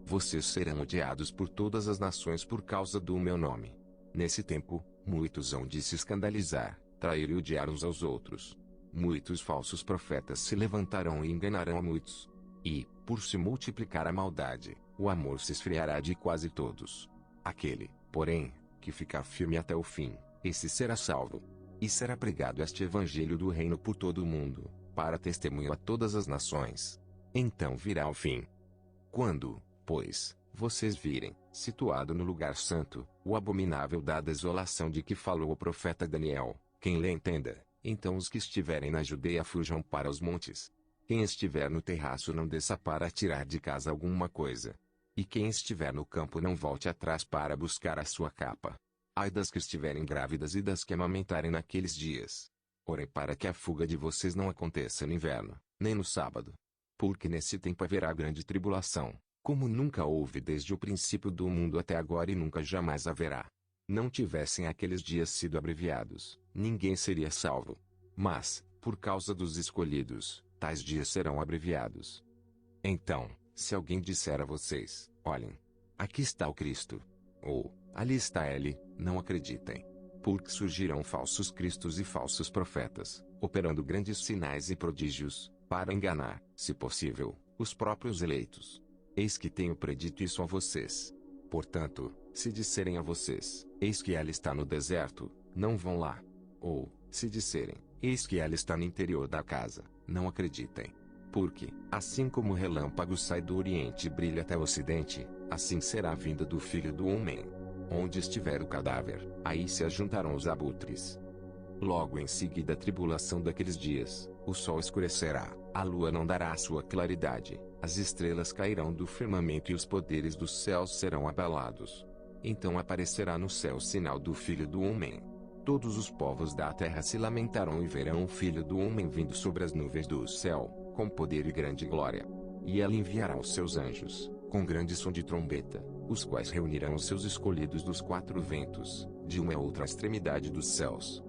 Vocês serão odiados por todas as nações por causa do meu nome. Nesse tempo, muitos hão de se escandalizar, trair e odiar uns aos outros. Muitos falsos profetas se levantarão e enganarão a muitos. E, por se multiplicar a maldade, o amor se esfriará de quase todos. Aquele, porém, que ficar firme até o fim, esse será salvo. E será pregado este evangelho do reino por todo o mundo, para testemunho a todas as nações. Então virá o fim. Quando, pois, vocês virem, situado no lugar santo, o abominável da desolação de que falou o profeta Daniel, quem lê entenda, então os que estiverem na Judeia fujam para os montes. Quem estiver no terraço não desça para tirar de casa alguma coisa. E quem estiver no campo não volte atrás para buscar a sua capa. Ai das que estiverem grávidas e das que amamentarem naqueles dias. Orem para que a fuga de vocês não aconteça no inverno, nem no sábado. Porque nesse tempo haverá grande tribulação, como nunca houve desde o princípio do mundo até agora e nunca jamais haverá. Não tivessem aqueles dias sido abreviados, ninguém seria salvo. Mas, por causa dos escolhidos, tais dias serão abreviados. Então, se alguém disser a vocês, olhem, aqui está o Cristo, ou, ali está ele, não acreditem. Porque surgirão falsos cristos e falsos profetas, operando grandes sinais e prodígios, para enganar, se possível, os próprios eleitos. Eis que tenho predito isso a vocês. Portanto, se disserem a vocês, eis que ela está no deserto, não vão lá. Ou, se disserem, eis que ela está no interior da casa, não acreditem. Porque, assim como o relâmpago sai do oriente e brilha até o ocidente, assim será a vinda do Filho do Homem. Onde estiver o cadáver, aí se ajuntarão os abutres. Logo em seguida a tribulação daqueles dias, o sol escurecerá, a lua não dará a sua claridade, as estrelas cairão do firmamento e os poderes dos céus serão abalados. Então aparecerá no céu o sinal do Filho do Homem. Todos os povos da terra se lamentarão e verão o Filho do Homem vindo sobre as nuvens do céu, com poder e grande glória. E ela enviará os seus anjos, com grande som de trombeta, os quais reunirão os seus escolhidos dos quatro ventos, de uma a outra extremidade dos céus.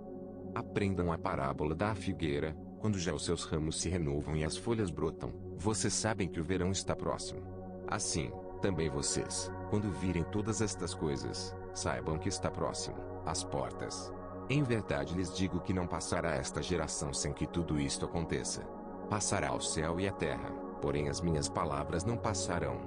Aprendam a parábola da figueira. Quando já os seus ramos se renovam e as folhas brotam, vocês sabem que o verão está próximo. Assim, também vocês, quando virem todas estas coisas, saibam que está próximo, às portas. Em verdade lhes digo que não passará esta geração sem que tudo isto aconteça. Passará o céu e a terra, porém as minhas palavras não passarão.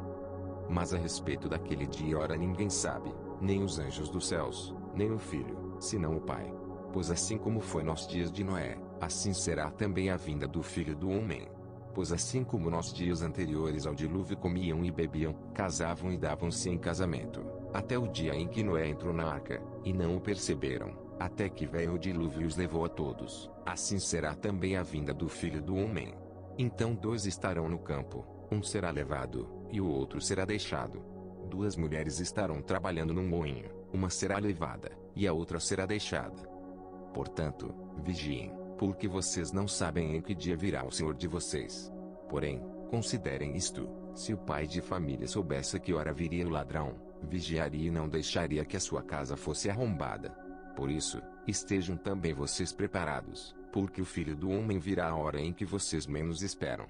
Mas a respeito daquele dia e hora ninguém sabe, nem os anjos dos céus, nem o Filho, senão o Pai. Pois assim como foi nos dias de Noé, assim será também a vinda do Filho do Homem. Pois assim como nos dias anteriores ao dilúvio comiam e bebiam, casavam e davam-se em casamento, até o dia em que Noé entrou na arca, e não o perceberam, até que veio o dilúvio e os levou a todos, assim será também a vinda do Filho do Homem. Então dois estarão no campo, um será levado, e o outro será deixado. Duas mulheres estarão trabalhando num moinho, uma será levada, e a outra será deixada. Portanto, vigiem, porque vocês não sabem em que dia virá o Senhor de vocês. Porém, considerem isto, se o pai de família soubesse a que hora viria o ladrão, vigiaria e não deixaria que a sua casa fosse arrombada. Por isso, estejam também vocês preparados, porque o Filho do Homem virá a hora em que vocês menos esperam.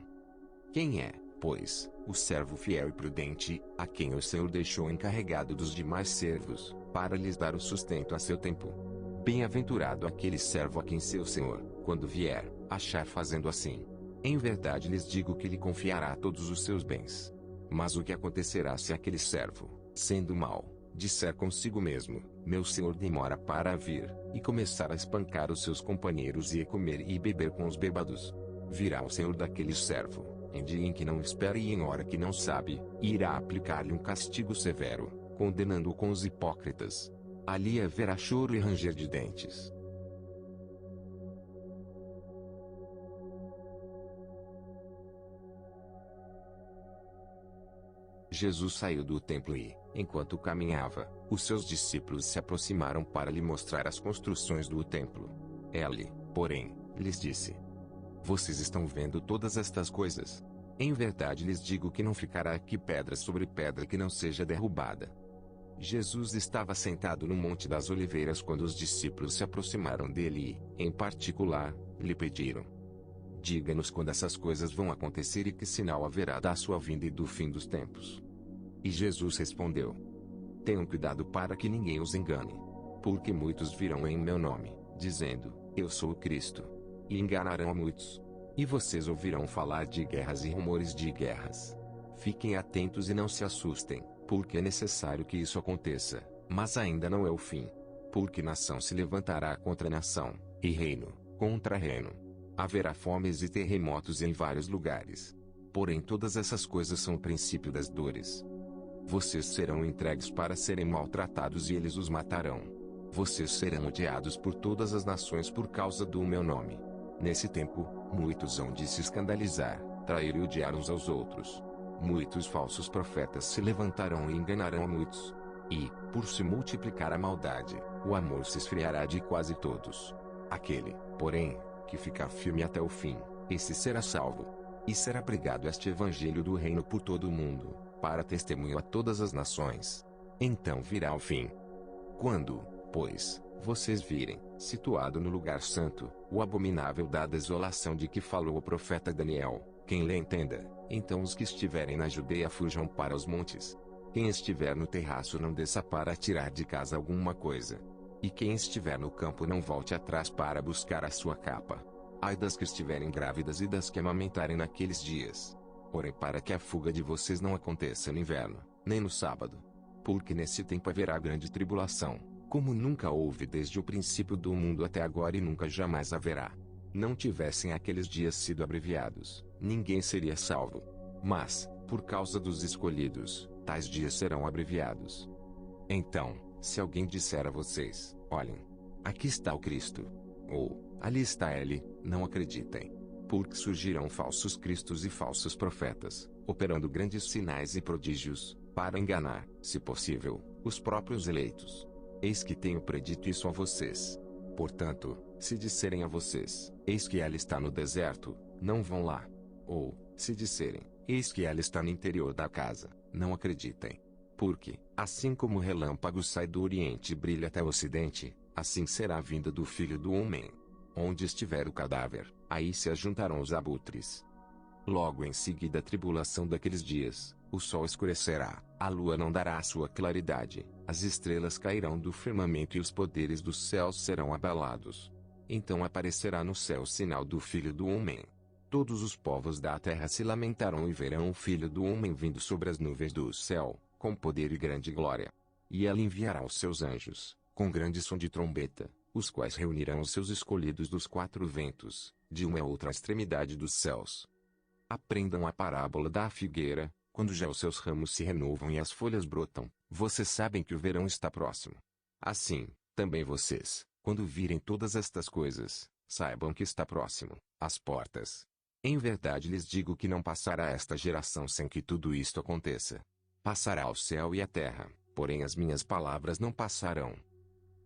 Quem é, pois, o servo fiel e prudente, a quem o Senhor deixou encarregado dos demais servos, para lhes dar o sustento a seu tempo? Bem-aventurado aquele servo a quem seu senhor, quando vier, achar fazendo assim. Em verdade lhes digo que lhe confiará todos os seus bens. Mas o que acontecerá se aquele servo, sendo mau, disser consigo mesmo, meu senhor demora para vir, e começar a espancar os seus companheiros e a comer e beber com os bêbados? Virá o senhor daquele servo, em dia em que não espera e em hora que não sabe, e irá aplicar-lhe um castigo severo, condenando-o com os hipócritas. Ali haverá choro e ranger de dentes. Jesus saiu do templo e, enquanto caminhava, os seus discípulos se aproximaram para lhe mostrar as construções do templo. Ele, porém, lhes disse: Vocês estão vendo todas estas coisas? Em verdade lhes digo que não ficará aqui pedra sobre pedra que não seja derrubada. Jesus estava sentado no Monte das Oliveiras quando os discípulos se aproximaram dele e, em particular, lhe pediram: Diga-nos quando essas coisas vão acontecer e que sinal haverá da sua vinda e do fim dos tempos. E Jesus respondeu: Tenham cuidado para que ninguém os engane. Porque muitos virão em meu nome, dizendo, eu sou o Cristo. E enganarão a muitos. E vocês ouvirão falar de guerras e rumores de guerras. Fiquem atentos e não se assustem, porque é necessário que isso aconteça, mas ainda não é o fim. Porque nação se levantará contra nação, e reino contra reino. Haverá fomes e terremotos em vários lugares. Porém todas essas coisas são o princípio das dores. Vocês serão entregues para serem maltratados e eles os matarão. Vocês serão odiados por todas as nações por causa do meu nome. Nesse tempo, muitos hão de se escandalizar, trair e odiar uns aos outros. Muitos falsos profetas se levantarão e enganarão a muitos. E, por se multiplicar a maldade, o amor se esfriará de quase todos. Aquele, porém, que ficar firme até o fim, esse será salvo. E será pregado este evangelho do reino por todo o mundo, para testemunho a todas as nações. Então virá o fim. Quando, pois, vocês virem, situado no lugar santo, o abominável da desolação de que falou o profeta Daniel, quem lê entenda, então os que estiverem na Judeia fujam para os montes. Quem estiver no terraço não desça para tirar de casa alguma coisa. E quem estiver no campo não volte atrás para buscar a sua capa. Ai das que estiverem grávidas e das que amamentarem naqueles dias. Orem para que a fuga de vocês não aconteça no inverno, nem no sábado. Porque nesse tempo haverá grande tribulação, como nunca houve desde o princípio do mundo até agora e nunca jamais haverá. Não tivessem aqueles dias sido abreviados, ninguém seria salvo. Mas, por causa dos escolhidos, tais dias serão abreviados. Então, se alguém disser a vocês, olhem, aqui está o Cristo, ou, ali está ele, não acreditem. Porque surgirão falsos cristos e falsos profetas, operando grandes sinais e prodígios, para enganar, se possível, os próprios eleitos. Eis que tenho predito isso a vocês. Portanto, se disserem a vocês, eis que ela está no deserto, não vão lá. Ou, se disserem, eis que ela está no interior da casa, não acreditem. Porque, assim como o relâmpago sai do oriente e brilha até o ocidente, assim será a vinda do Filho do Homem. Onde estiver o cadáver, aí se ajuntarão os abutres. Logo em seguida a tribulação daqueles dias, o sol escurecerá, a lua não dará a sua claridade, as estrelas cairão do firmamento e os poderes dos céus serão abalados. Então aparecerá no céu o sinal do Filho do Homem. Todos os povos da terra se lamentarão e verão o Filho do Homem vindo sobre as nuvens do céu, com poder e grande glória. E ele enviará os seus anjos, com grande som de trombeta, os quais reunirão os seus escolhidos dos quatro ventos, de uma a outra extremidade dos céus. Aprendam a parábola da figueira. Quando já os seus ramos se renovam e as folhas brotam, vocês sabem que o verão está próximo. Assim, também vocês, quando virem todas estas coisas, saibam que está próximo, às portas. Em verdade lhes digo que não passará esta geração sem que tudo isto aconteça. Passará o céu e a terra, porém as minhas palavras não passarão.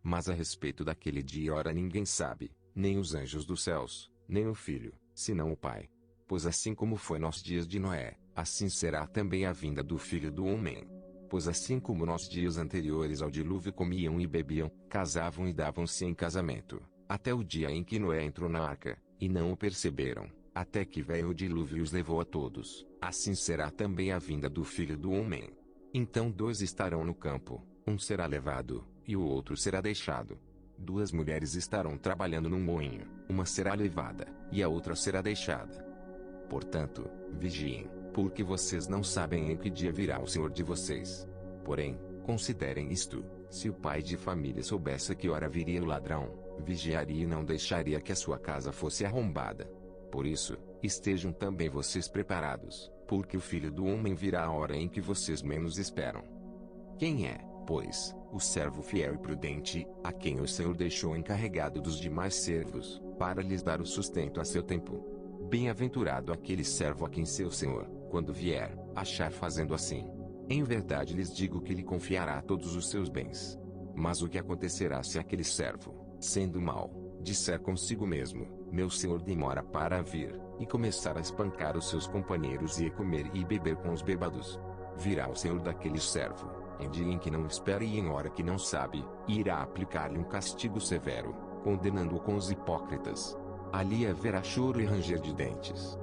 Mas a respeito daquele dia e hora ninguém sabe, nem os anjos dos céus, nem o Filho, senão o Pai. Pois assim como foi nos dias de Noé, assim será também a vinda do Filho do Homem. Pois assim como nos dias anteriores ao dilúvio comiam e bebiam, casavam e davam-se em casamento, até o dia em que Noé entrou na arca, e não o perceberam, até que veio o dilúvio e os levou a todos, assim será também a vinda do Filho do Homem. Então dois estarão no campo, um será levado, e o outro será deixado. Duas mulheres estarão trabalhando num moinho, uma será levada, e a outra será deixada. Portanto, vigiem, porque vocês não sabem em que dia virá o Senhor de vocês. Porém, considerem isto, se o pai de família soubesse a que hora viria o ladrão, vigiaria e não deixaria que a sua casa fosse arrombada. Por isso, estejam também vocês preparados, porque o Filho do Homem virá a hora em que vocês menos esperam. Quem é, pois, o servo fiel e prudente, a quem o Senhor deixou encarregado dos demais servos, para lhes dar o sustento a seu tempo? Bem-aventurado aquele servo a quem seu senhor, quando vier, achar fazendo assim. Em verdade lhes digo que lhe confiará todos os seus bens. Mas o que acontecerá se aquele servo, sendo mau, disser consigo mesmo, meu senhor demora para vir, e começar a espancar os seus companheiros e a comer e beber com os bêbados? Virá o senhor daquele servo, em dia em que não espera e em hora que não sabe, e irá aplicar-lhe um castigo severo, condenando-o com os hipócritas. Ali haverá choro e ranger de dentes.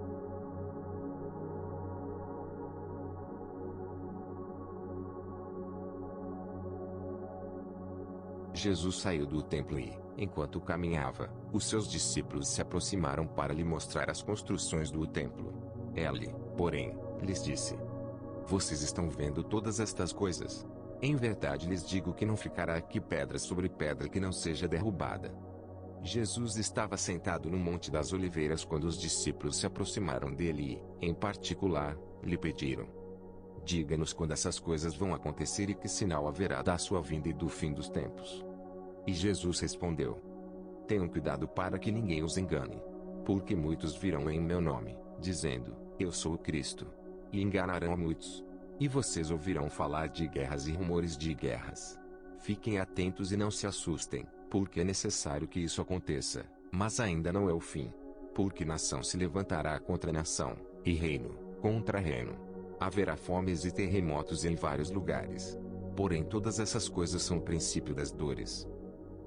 Jesus saiu do templo e, enquanto caminhava, os seus discípulos se aproximaram para lhe mostrar as construções do templo. Ele, porém, lhes disse: Vocês estão vendo todas estas coisas? Em verdade lhes digo que não ficará aqui pedra sobre pedra que não seja derrubada. Jesus estava sentado no Monte das Oliveiras quando os discípulos se aproximaram dele e, em particular, lhe pediram: Diga-nos quando essas coisas vão acontecer e que sinal haverá da sua vinda e do fim dos tempos. E Jesus respondeu: Tenham cuidado para que ninguém os engane. Porque muitos virão em meu nome, dizendo: Eu sou o Cristo. E enganarão a muitos. E vocês ouvirão falar de guerras e rumores de guerras. Fiquem atentos e não se assustem, porque é necessário que isso aconteça, mas ainda não é o fim. Porque nação se levantará contra nação, e reino contra reino. Haverá fomes e terremotos em vários lugares. Porém todas essas coisas são o princípio das dores.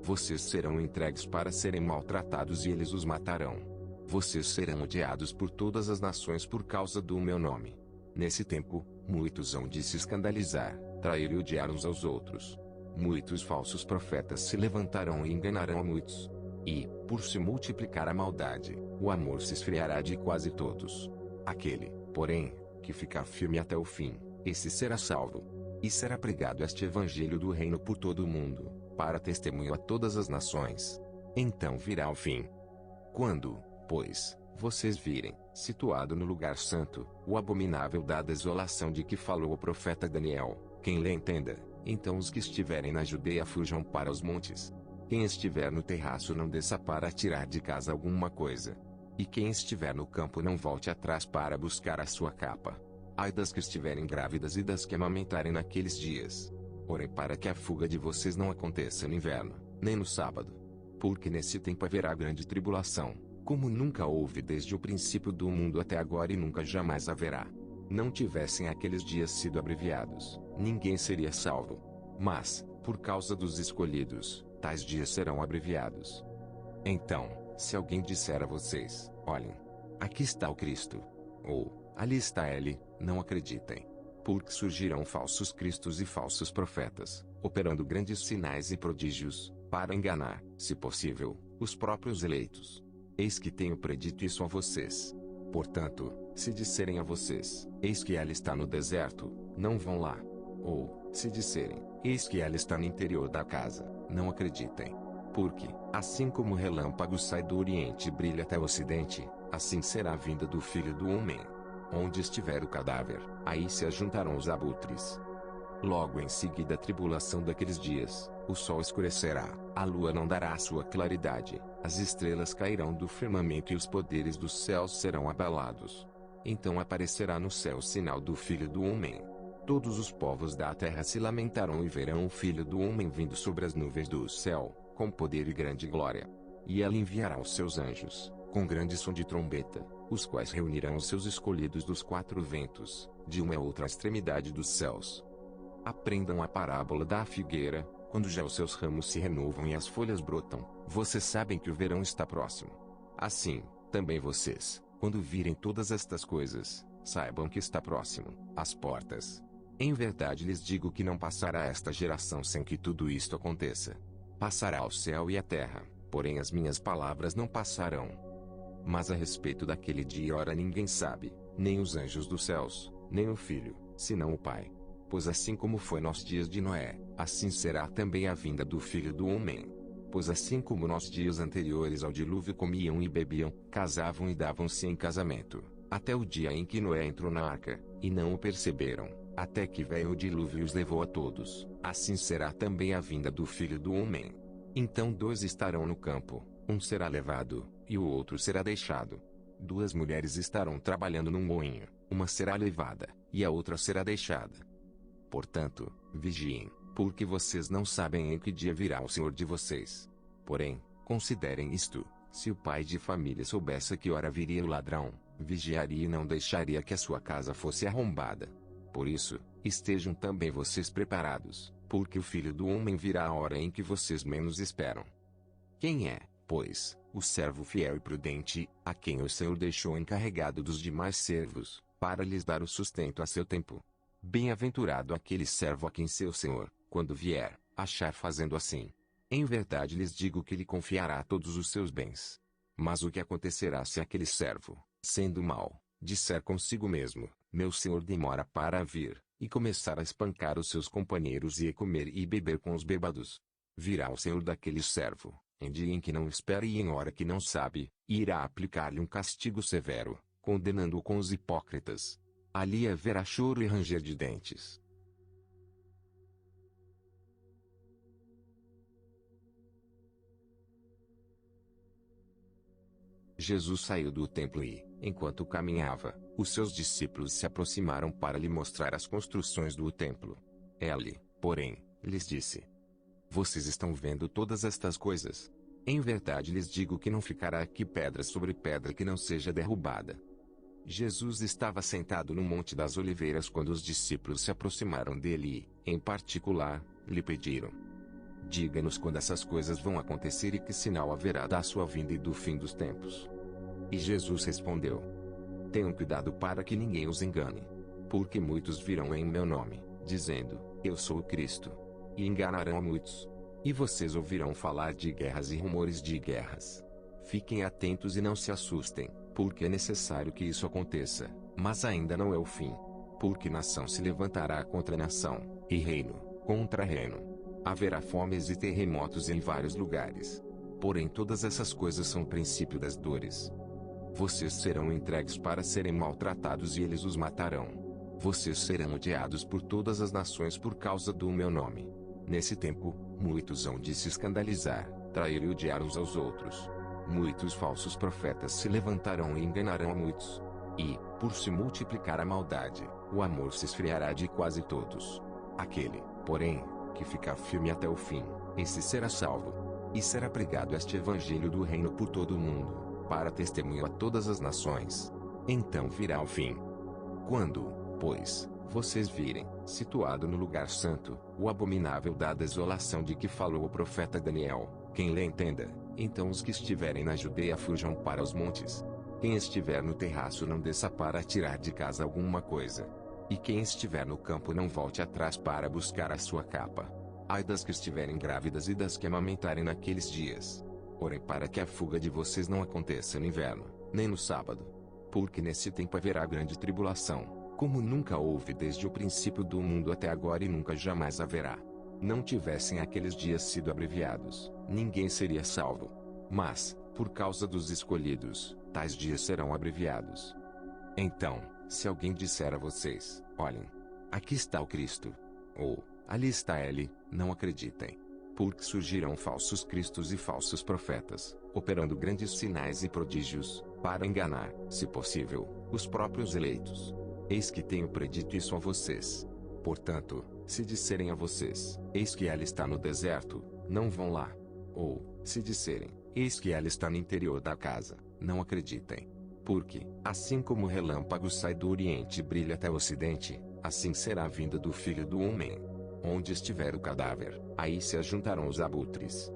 Vocês serão entregues para serem maltratados e eles os matarão. Vocês serão odiados por todas as nações por causa do meu nome. Nesse tempo, muitos hão de se escandalizar, trair e odiar uns aos outros. Muitos falsos profetas se levantarão e enganarão a muitos. E, por se multiplicar a maldade, o amor se esfriará de quase todos. Aquele, porém, que ficar firme até o fim, esse será salvo. E será pregado este evangelho do reino por todo o mundo, para testemunho a todas as nações. Então virá o fim. Quando, pois, vocês virem, situado no lugar santo, o abominável da desolação de que falou o profeta Daniel, quem lê entenda, então os que estiverem na Judeia fujam para os montes. Quem estiver no terraço não desça para tirar de casa alguma coisa. E quem estiver no campo não volte atrás para buscar a sua capa. Ai das que estiverem grávidas e das que amamentarem naqueles dias. Orem para que a fuga de vocês não aconteça no inverno, nem no sábado. Porque nesse tempo haverá grande tribulação, como nunca houve desde o princípio do mundo até agora e nunca jamais haverá. Não tivessem aqueles dias sido abreviados, ninguém seria salvo. Mas, por causa dos escolhidos, tais dias serão abreviados. Então, se alguém disser a vocês: olhem, aqui está o Cristo, ou ali está ele, não acreditem. Porque surgirão falsos cristos e falsos profetas, operando grandes sinais e prodígios, para enganar, se possível, os próprios eleitos. Eis que tenho predito isso a vocês. Portanto, se disserem a vocês: eis que ela está no deserto, não vão lá. Ou, se disserem: eis que ela está no interior da casa, não acreditem. Porque, assim como o relâmpago sai do oriente e brilha até o ocidente, assim será a vinda do Filho do Homem. Onde estiver o cadáver, aí se ajuntarão os abutres. Logo em seguida a tribulação daqueles dias, o sol escurecerá, a lua não dará a sua claridade, as estrelas cairão do firmamento e os poderes dos céus serão abalados. Então aparecerá no céu o sinal do Filho do Homem. Todos os povos da terra se lamentarão e verão o Filho do Homem vindo sobre as nuvens do céu, com poder e grande glória. E ela enviará os seus anjos, com grande som de trombeta, os quais reunirão os seus escolhidos dos quatro ventos, de uma a outra extremidade dos céus. Aprendam a parábola da figueira. Quando já os seus ramos se renovam e as folhas brotam, vocês sabem que o verão está próximo. Assim, também vocês, quando virem todas estas coisas, saibam que está próximo, às portas. Em verdade lhes digo que não passará esta geração sem que tudo isto aconteça. Passará o céu e a terra, porém as minhas palavras não passarão. Mas a respeito daquele dia e hora ninguém sabe, nem os anjos dos céus, nem o Filho, senão o Pai. Pois assim como foi nos dias de Noé, assim será também a vinda do Filho do Homem. Pois assim como nos dias anteriores ao dilúvio comiam e bebiam, casavam e davam-se em casamento, até o dia em que Noé entrou na arca, e não o perceberam, até que veio o dilúvio e os levou a todos, assim será também a vinda do Filho do Homem. Então dois estarão no campo, um será levado, e o outro será deixado. Duas mulheres estarão trabalhando num moinho, uma será levada, e a outra será deixada. Portanto, vigiem, porque vocês não sabem em que dia virá o Senhor de vocês. Porém, considerem isto: se o pai de família soubesse a que hora viria o ladrão, vigiaria e não deixaria que a sua casa fosse arrombada. Por isso, estejam também vocês preparados, porque o Filho do Homem virá a hora em que vocês menos esperam. Quem é, pois, o servo fiel e prudente, a quem o Senhor deixou encarregado dos demais servos, para lhes dar o sustento a seu tempo? Bem-aventurado aquele servo a quem seu senhor, quando vier, achar fazendo assim. Em verdade lhes digo que lhe confiará todos os seus bens. Mas o que acontecerá se aquele servo, sendo mau, disser consigo mesmo, meu senhor demora para vir, e começar a espancar os seus companheiros e a comer e beber com os bêbados? Virá o senhor daquele servo, em dia em que não espera e em hora que não sabe, e irá aplicar-lhe um castigo severo, condenando-o com os hipócritas. Ali haverá choro e ranger de dentes. Jesus saiu do templo e, enquanto caminhava, os seus discípulos se aproximaram para lhe mostrar as construções do templo. Ele, porém, lhes disse: Vocês estão vendo todas estas coisas? Em verdade lhes digo que não ficará aqui pedra sobre pedra que não seja derrubada. Jesus estava sentado no Monte das Oliveiras quando os discípulos se aproximaram dele e, em particular, lhe pediram: Diga-nos quando essas coisas vão acontecer e que sinal haverá da sua vinda e do fim dos tempos. E Jesus respondeu: Tenham cuidado para que ninguém os engane. Porque muitos virão em meu nome, dizendo, Eu sou o Cristo. E enganarão a muitos. E vocês ouvirão falar de guerras e rumores de guerras. Fiquem atentos e não se assustem, porque é necessário que isso aconteça, mas ainda não é o fim. Porque nação se levantará contra nação, e reino contra reino. Haverá fomes e terremotos em vários lugares. Porém todas essas coisas são o princípio das dores. Vocês serão entregues para serem maltratados e eles os matarão. Vocês serão odiados por todas as nações por causa do meu nome. Nesse tempo, muitos hão de se escandalizar, trair e odiar uns aos outros. Muitos falsos profetas se levantarão e enganarão a muitos. E, por se multiplicar a maldade, o amor se esfriará de quase todos. Aquele, porém, que ficar firme até o fim, esse será salvo. E será pregado este evangelho do reino por todo o mundo, para testemunho a todas as nações. Então virá o fim. Quando, pois, vocês virem, situado no lugar santo, o abominável da desolação de que falou o profeta Daniel, quem lê entenda, então os que estiverem na Judeia fujam para os montes. Quem estiver no terraço não desça para tirar de casa alguma coisa. E quem estiver no campo não volte atrás para buscar a sua capa. Ai das que estiverem grávidas e das que amamentarem naqueles dias. Orem para que a fuga de vocês não aconteça no inverno, nem no sábado. Porque nesse tempo haverá grande tribulação, como nunca houve desde o princípio do mundo até agora e nunca jamais haverá. Não tivessem aqueles dias sido abreviados, ninguém seria salvo. Mas, por causa dos escolhidos, tais dias serão abreviados. Então, se alguém disser a vocês, olhem, aqui está o Cristo, ou, ali está ele, não acreditem. Porque surgirão falsos cristos e falsos profetas, operando grandes sinais e prodígios, para enganar, se possível, os próprios eleitos. Eis que tenho predito isso a vocês. Portanto, se disserem a vocês, eis que ela está no deserto, não vão lá. Ou, se disserem, eis que ela está no interior da casa, não acreditem. Porque, assim como o relâmpago sai do oriente e brilha até o ocidente, assim será a vinda do Filho do Homem. Onde estiver o cadáver, aí se ajuntarão os abutres.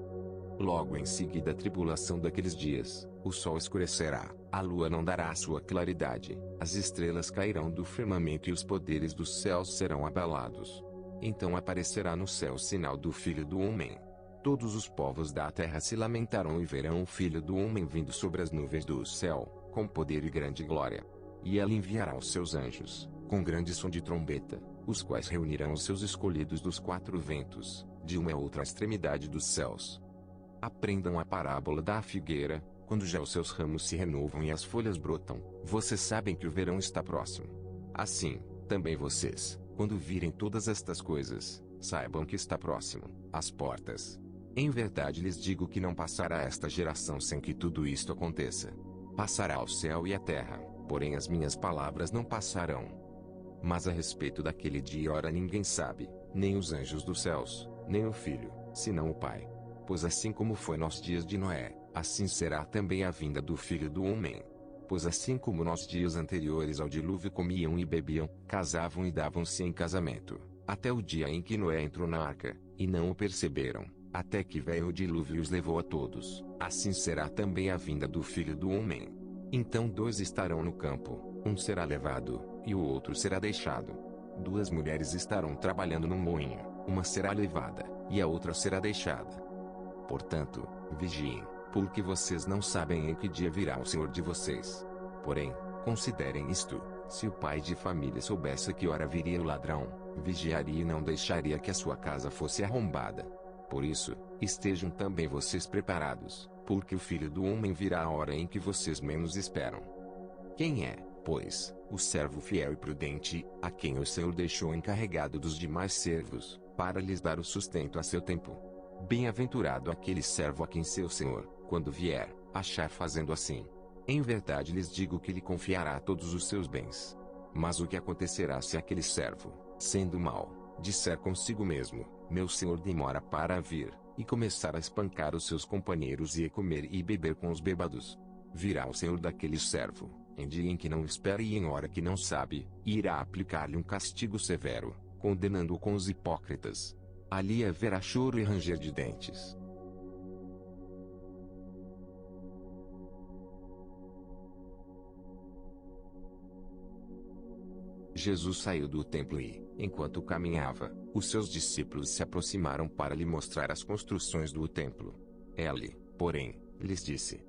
Logo em seguida a tribulação daqueles dias, o sol escurecerá, a lua não dará a sua claridade, as estrelas cairão do firmamento e os poderes dos céus serão abalados. Então aparecerá no céu o sinal do Filho do Homem. Todos os povos da terra se lamentarão e verão o Filho do Homem vindo sobre as nuvens do céu, com poder e grande glória. E ela enviará os seus anjos, com grande som de trombeta, os quais reunirão os seus escolhidos dos quatro ventos, de uma a outra extremidade dos céus. Aprendam a parábola da figueira. Quando já os seus ramos se renovam e as folhas brotam, vocês sabem que o verão está próximo. Assim, também vocês, quando virem todas estas coisas, saibam que está próximo, às portas. Em verdade lhes digo que não passará esta geração sem que tudo isto aconteça. Passará o céu e a terra, porém as minhas palavras não passarão. Mas a respeito daquele dia e hora ninguém sabe, nem os anjos dos céus, nem o Filho, senão o Pai. Pois assim como foi nos dias de Noé, assim será também a vinda do Filho do Homem. Pois assim como nos dias anteriores ao dilúvio comiam e bebiam, casavam e davam-se em casamento, até o dia em que Noé entrou na arca, e não o perceberam, até que veio o dilúvio e os levou a todos, assim será também a vinda do Filho do Homem. Então dois estarão no campo, um será levado, e o outro será deixado. Duas mulheres estarão trabalhando num moinho, uma será levada, e a outra será deixada. Portanto, vigiem, porque vocês não sabem em que dia virá o Senhor de vocês. Porém, considerem isto: se o pai de família soubesse a que hora viria o ladrão, vigiaria e não deixaria que a sua casa fosse arrombada. Por isso, estejam também vocês preparados, porque o Filho do Homem virá a hora em que vocês menos esperam. Quem é, pois, o servo fiel e prudente, a quem o Senhor deixou encarregado dos demais servos, para lhes dar o sustento a seu tempo? Bem-aventurado aquele servo a quem seu Senhor, quando vier, achar fazendo assim. Em verdade lhes digo que lhe confiará todos os seus bens. Mas o que acontecerá se aquele servo, sendo mau, disser consigo mesmo: meu senhor demora para vir, e começar a espancar os seus companheiros e a comer e beber com os bêbados? Virá o senhor daquele servo, em dia em que não espera e em hora que não sabe, e irá aplicar-lhe um castigo severo, condenando-o com os hipócritas. Ali haverá choro e ranger de dentes. Jesus saiu do templo e, enquanto caminhava, os seus discípulos se aproximaram para lhe mostrar as construções do templo. Ele, porém, lhes disse: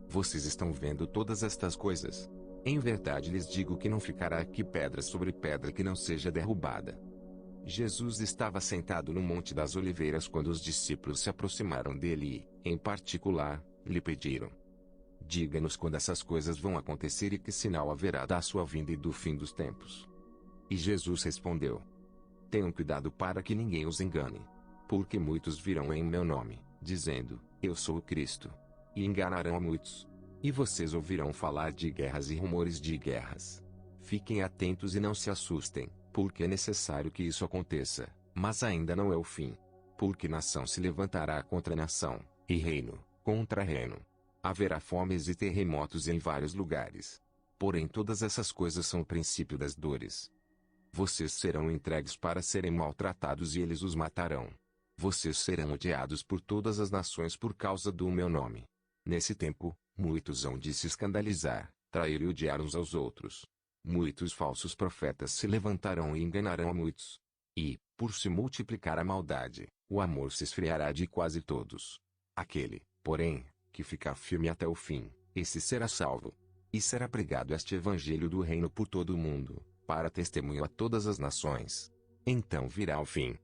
vocês estão vendo todas estas coisas? Em verdade lhes digo que não ficará aqui pedra sobre pedra que não seja derrubada. Jesus estava sentado no Monte das Oliveiras quando os discípulos se aproximaram dele e, em particular, lhe pediram: diga-nos quando essas coisas vão acontecer e que sinal haverá da sua vinda e do fim dos tempos. E Jesus respondeu: tenham cuidado para que ninguém os engane. Porque muitos virão em meu nome, dizendo: eu sou o Cristo. E enganarão a muitos. E vocês ouvirão falar de guerras e rumores de guerras. Fiquem atentos e não se assustem, porque é necessário que isso aconteça, mas ainda não é o fim. Porque nação se levantará contra nação, e reino contra reino. Haverá fomes e terremotos em vários lugares. Porém todas essas coisas são o princípio das dores. Vocês serão entregues para serem maltratados e eles os matarão. Vocês serão odiados por todas as nações por causa do meu nome. Nesse tempo, muitos hão de se escandalizar, trair e odiar uns aos outros. Muitos falsos profetas se levantarão e enganarão a muitos. E, por se multiplicar a maldade, o amor se esfriará de quase todos. Aquele, porém, que ficar firme até o fim, esse será salvo. E será pregado este evangelho do reino por todo o mundo, para testemunho a todas as nações. Então virá o fim.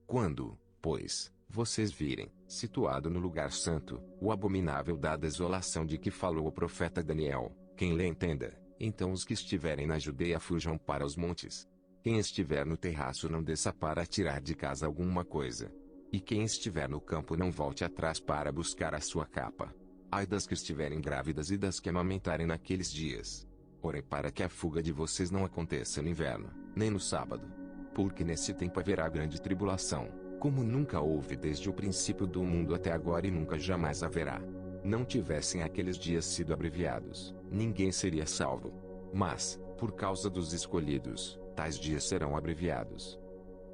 Quando, pois, vocês virem, situado no lugar santo, o abominável da desolação de que falou o profeta Daniel, quem lê entenda, então os que estiverem na Judeia fujam para os montes. Quem estiver no terraço não desça para tirar de casa alguma coisa. E quem estiver no campo não volte atrás para buscar a sua capa. Ai das que estiverem grávidas e das que amamentarem naqueles dias. Orem para que a fuga de vocês não aconteça no inverno, nem no sábado. Porque nesse tempo haverá grande tribulação, como nunca houve desde o princípio do mundo até agora e nunca jamais haverá. Não tivessem aqueles dias sido abreviados, ninguém seria salvo. Mas, por causa dos escolhidos, tais dias serão abreviados.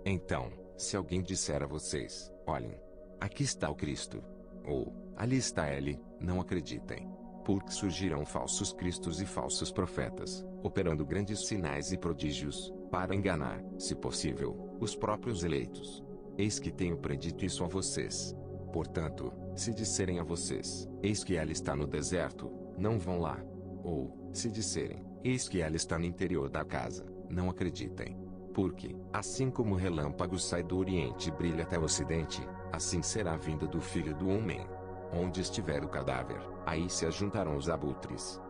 Então, se alguém disser a vocês: olhem, aqui está o Cristo, ou ali está ele, não acreditem. Porque surgirão falsos cristos e falsos profetas, operando grandes sinais e prodígios, para enganar, se possível, os próprios eleitos. Eis que tenho predito isso a vocês. Portanto, se disserem a vocês: eis que ela está no deserto, não vão lá. Ou, se disserem: eis que ela está no interior da casa, não acreditem. Porque, assim como o relâmpago sai do oriente e brilha até o ocidente, assim será a vinda do Filho do Homem. Onde estiver o cadáver, aí se ajuntarão os abutres.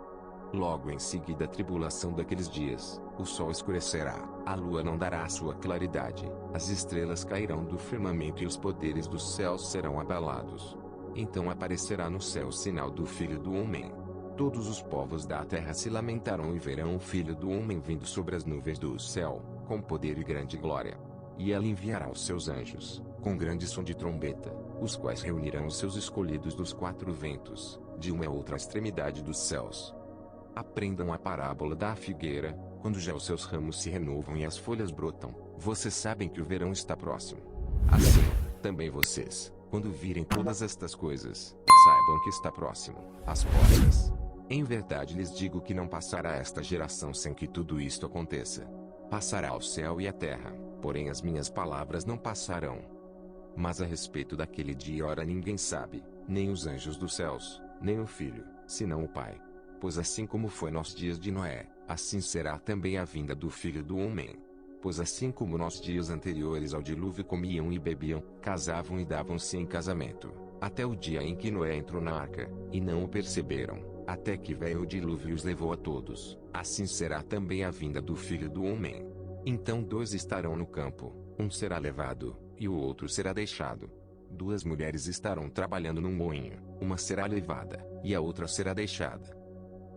Logo em seguida a tribulação daqueles dias, o sol escurecerá, a lua não dará a sua claridade, as estrelas cairão do firmamento e os poderes dos céus serão abalados. Então aparecerá no céu o sinal do Filho do Homem. Todos os povos da terra se lamentarão e verão o Filho do Homem vindo sobre as nuvens do céu, com poder e grande glória. E ela enviará os seus anjos, com grande som de trombeta, os quais reunirão os seus escolhidos dos quatro ventos, de uma a outra extremidade dos céus. Aprendam a parábola da figueira: quando já os seus ramos se renovam e as folhas brotam, vocês sabem que o verão está próximo. Assim, também vocês, quando virem todas estas coisas, saibam que está próximo, às portas. Em verdade lhes digo que não passará esta geração sem que tudo isto aconteça. Passará o céu e a terra, porém as minhas palavras não passarão. Mas a respeito daquele dia e hora ninguém sabe, nem os anjos dos céus, nem o Filho, senão o Pai. Pois assim como foi nos dias de Noé, assim será também a vinda do Filho do Homem. Pois assim como nos dias anteriores ao dilúvio comiam e bebiam, casavam e davam-se em casamento, até o dia em que Noé entrou na arca, e não o perceberam, até que veio o dilúvio e os levou a todos, assim será também a vinda do Filho do Homem. Então 2 estarão no campo, um será levado, e o outro será deixado. 2 mulheres estarão trabalhando num moinho, uma será levada, e a outra será deixada.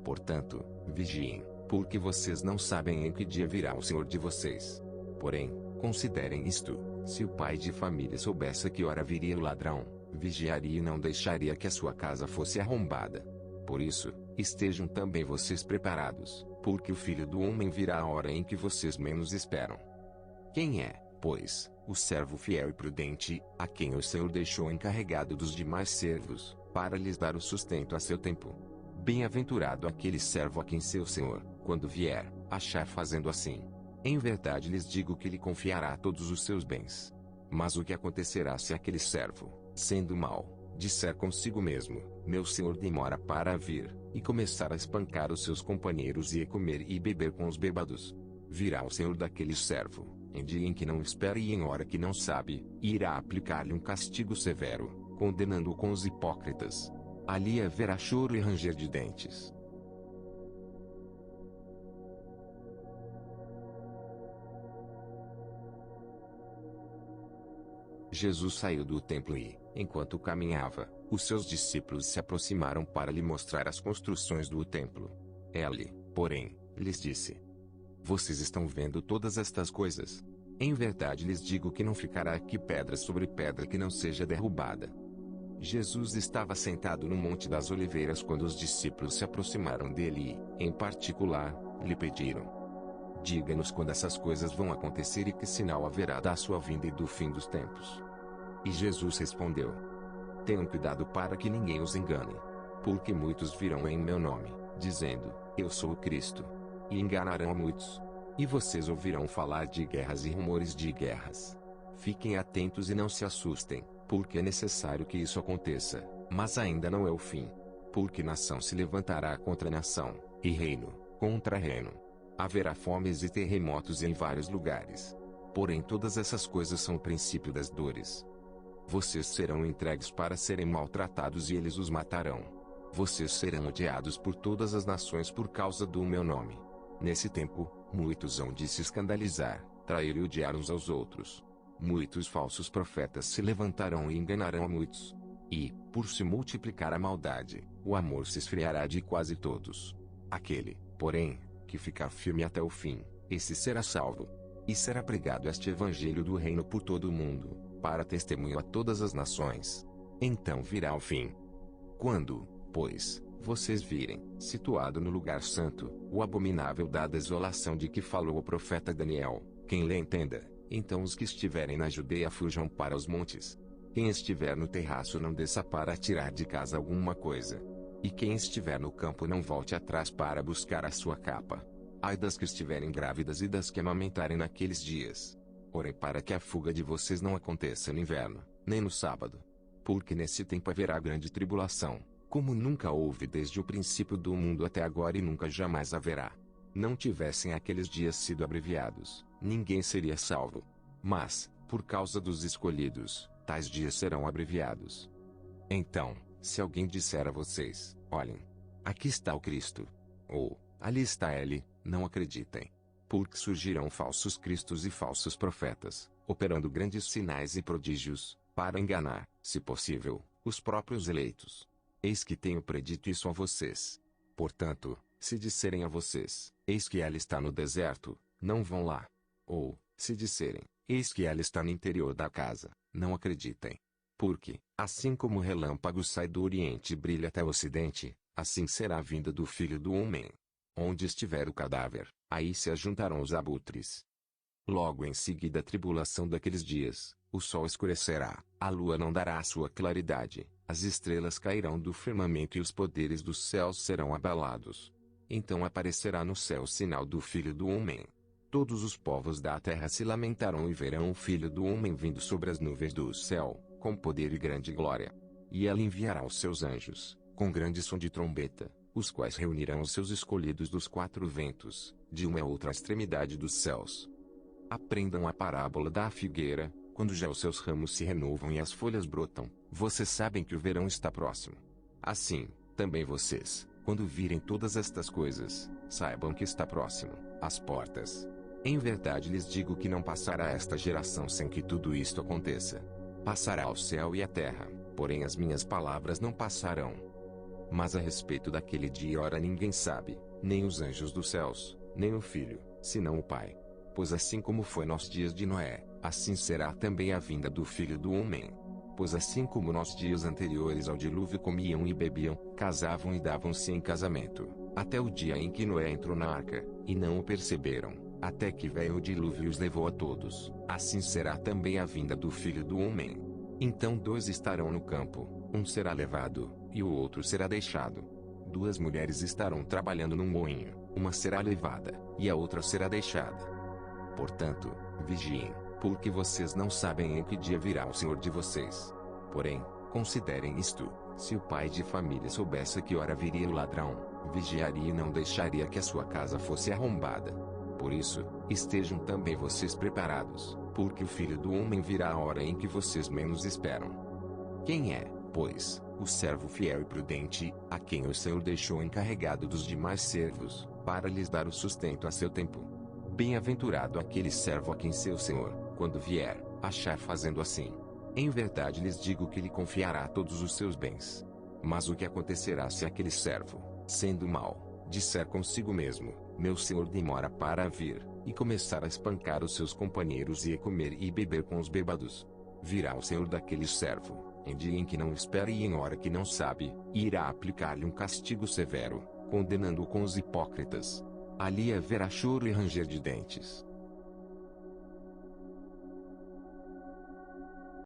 Portanto, vigiem, porque vocês não sabem em que dia virá o Senhor de vocês. Porém, considerem isto: se o pai de família soubesse a que hora viria o ladrão, vigiaria e não deixaria que a sua casa fosse arrombada. Por isso, estejam também vocês preparados, porque o Filho do Homem virá a hora em que vocês menos esperam. Quem é, pois, o servo fiel e prudente, a quem o Senhor deixou encarregado dos demais servos, para lhes dar o sustento a seu tempo? Bem-aventurado aquele servo a quem seu senhor, quando vier, achar fazendo assim. Em verdade lhes digo que lhe confiará todos os seus bens. Mas o que acontecerá se aquele servo, sendo mau, disser consigo mesmo: meu senhor demora para vir, e começar a espancar os seus companheiros e a comer e beber com os bêbados? Virá o senhor daquele servo, em dia em que não espera e em hora que não sabe, e irá aplicar-lhe um castigo severo, condenando-o com os hipócritas. Ali haverá choro e ranger de dentes. Jesus saiu do templo e, enquanto caminhava, os seus discípulos se aproximaram para lhe mostrar as construções do templo. Ele, porém, lhes disse: vocês estão vendo todas estas coisas? Em verdade lhes digo que não ficará aqui pedra sobre pedra que não seja derrubada. Jesus estava sentado no Monte das Oliveiras quando os discípulos se aproximaram dele e, em particular, lhe pediram: diga-nos quando essas coisas vão acontecer e que sinal haverá da sua vinda e do fim dos tempos. E Jesus respondeu: tenham cuidado para que ninguém os engane. Porque muitos virão em meu nome, dizendo: eu sou o Cristo. E enganarão a muitos. E vocês ouvirão falar de guerras e rumores de guerras. Fiquem atentos e não se assustem, porque é necessário que isso aconteça, mas ainda não é o fim. Porque nação se levantará contra nação, e reino contra reino. Haverá fomes e terremotos em vários lugares. Porém todas essas coisas são o princípio das dores. Vocês serão entregues para serem maltratados e eles os matarão. Vocês serão odiados por todas as nações por causa do meu nome. Nesse tempo, muitos hão de se escandalizar, trair e odiar uns aos outros. Muitos falsos profetas se levantarão e enganarão a muitos. E, por se multiplicar a maldade, o amor se esfriará de quase todos. Aquele, porém, que ficar firme até o fim, esse será salvo. E será pregado este evangelho do reino por todo o mundo, para testemunho a todas as nações. Então virá o fim. Quando, pois, vocês virem, situado no lugar santo, o abominável da desolação de que falou o profeta Daniel, quem lê entenda, então os que estiverem na Judeia fujam para os montes. Quem estiver no terraço não desça para tirar de casa alguma coisa. E quem estiver no campo não volte atrás para buscar a sua capa. Ai das que estiverem grávidas e das que amamentarem naqueles dias. Orem para que a fuga de vocês não aconteça no inverno, nem no sábado. Porque nesse tempo haverá grande tribulação, como nunca houve desde o princípio do mundo até agora e nunca jamais haverá. Não tivessem aqueles dias sido abreviados, ninguém seria salvo. Mas, por causa dos escolhidos, tais dias serão abreviados. Então, se alguém disser a vocês: olhem, aqui está o Cristo, ou ali está ele, não acreditem. Porque surgirão falsos cristos e falsos profetas, operando grandes sinais e prodígios, para enganar, se possível, os próprios eleitos. Eis que tenho predito isso a vocês. Portanto, se disserem a vocês: eis que ela está no deserto, não vão lá. Ou, se disserem: eis que ela está no interior da casa, não acreditem. Porque, assim como o relâmpago sai do oriente e brilha até o ocidente, assim será a vinda do Filho do Homem. Onde estiver o cadáver, aí se ajuntarão os abutres. Logo em seguida a tribulação daqueles dias, o sol escurecerá, a lua não dará a sua claridade, as estrelas cairão do firmamento e os poderes dos céus serão abalados. Então aparecerá no céu o sinal do Filho do Homem. todos os povos da terra se lamentarão e verão o Filho do Homem vindo sobre as nuvens do céu, com poder e grande glória. E ele enviará os seus anjos, com grande som de trombeta, os quais reunirão os seus escolhidos dos quatro ventos, de uma a outra extremidade dos céus. Aprendam a parábola da figueira. Quando já os seus ramos se renovam e as folhas brotam, vocês sabem que o verão está próximo. Assim, também vocês, quando virem todas estas coisas, saibam que está próximo, às portas. Em verdade lhes digo que não passará esta geração sem que tudo isto aconteça. Passará o céu e a terra, porém as minhas palavras não passarão. Mas a respeito daquele dia e hora ninguém sabe, nem os anjos dos céus, nem o Filho, senão o Pai. Pois assim como foi nos dias de Noé, assim será também a vinda do Filho do Homem. Pois assim como nos dias anteriores ao dilúvio comiam e bebiam, casavam e davam-se em casamento, até o dia em que Noé entrou na arca, e não o perceberam, até que veio o dilúvio e os levou a todos, assim será também a vinda do Filho do Homem. Então dois estarão no campo, um será levado, e o outro será deixado. Duas mulheres estarão trabalhando num moinho, uma será levada, e a outra será deixada. Portanto, vigiem, porque vocês não sabem em que dia virá o Senhor de vocês. Porém, considerem isto: se o pai de família soubesse que hora viria o ladrão, vigiaria e não deixaria que a sua casa fosse arrombada. Por isso, estejam também vocês preparados, porque o Filho do Homem virá a hora em que vocês menos esperam. Quem é, pois, o servo fiel e prudente, a quem o Senhor deixou encarregado dos demais servos, para lhes dar o sustento a seu tempo? Bem-aventurado aquele servo a quem seu senhor, quando vier, achar fazendo assim. Em verdade lhes digo que lhe confiará todos os seus bens. Mas o que acontecerá se aquele servo, sendo mau, disser consigo mesmo: meu senhor demora para vir, e começar a espancar os seus companheiros e a comer e beber com os bêbados? Virá o senhor daquele servo, em dia em que não espera e em hora que não sabe, e irá aplicar-lhe um castigo severo, condenando-o com os hipócritas. Ali haverá choro e ranger de dentes.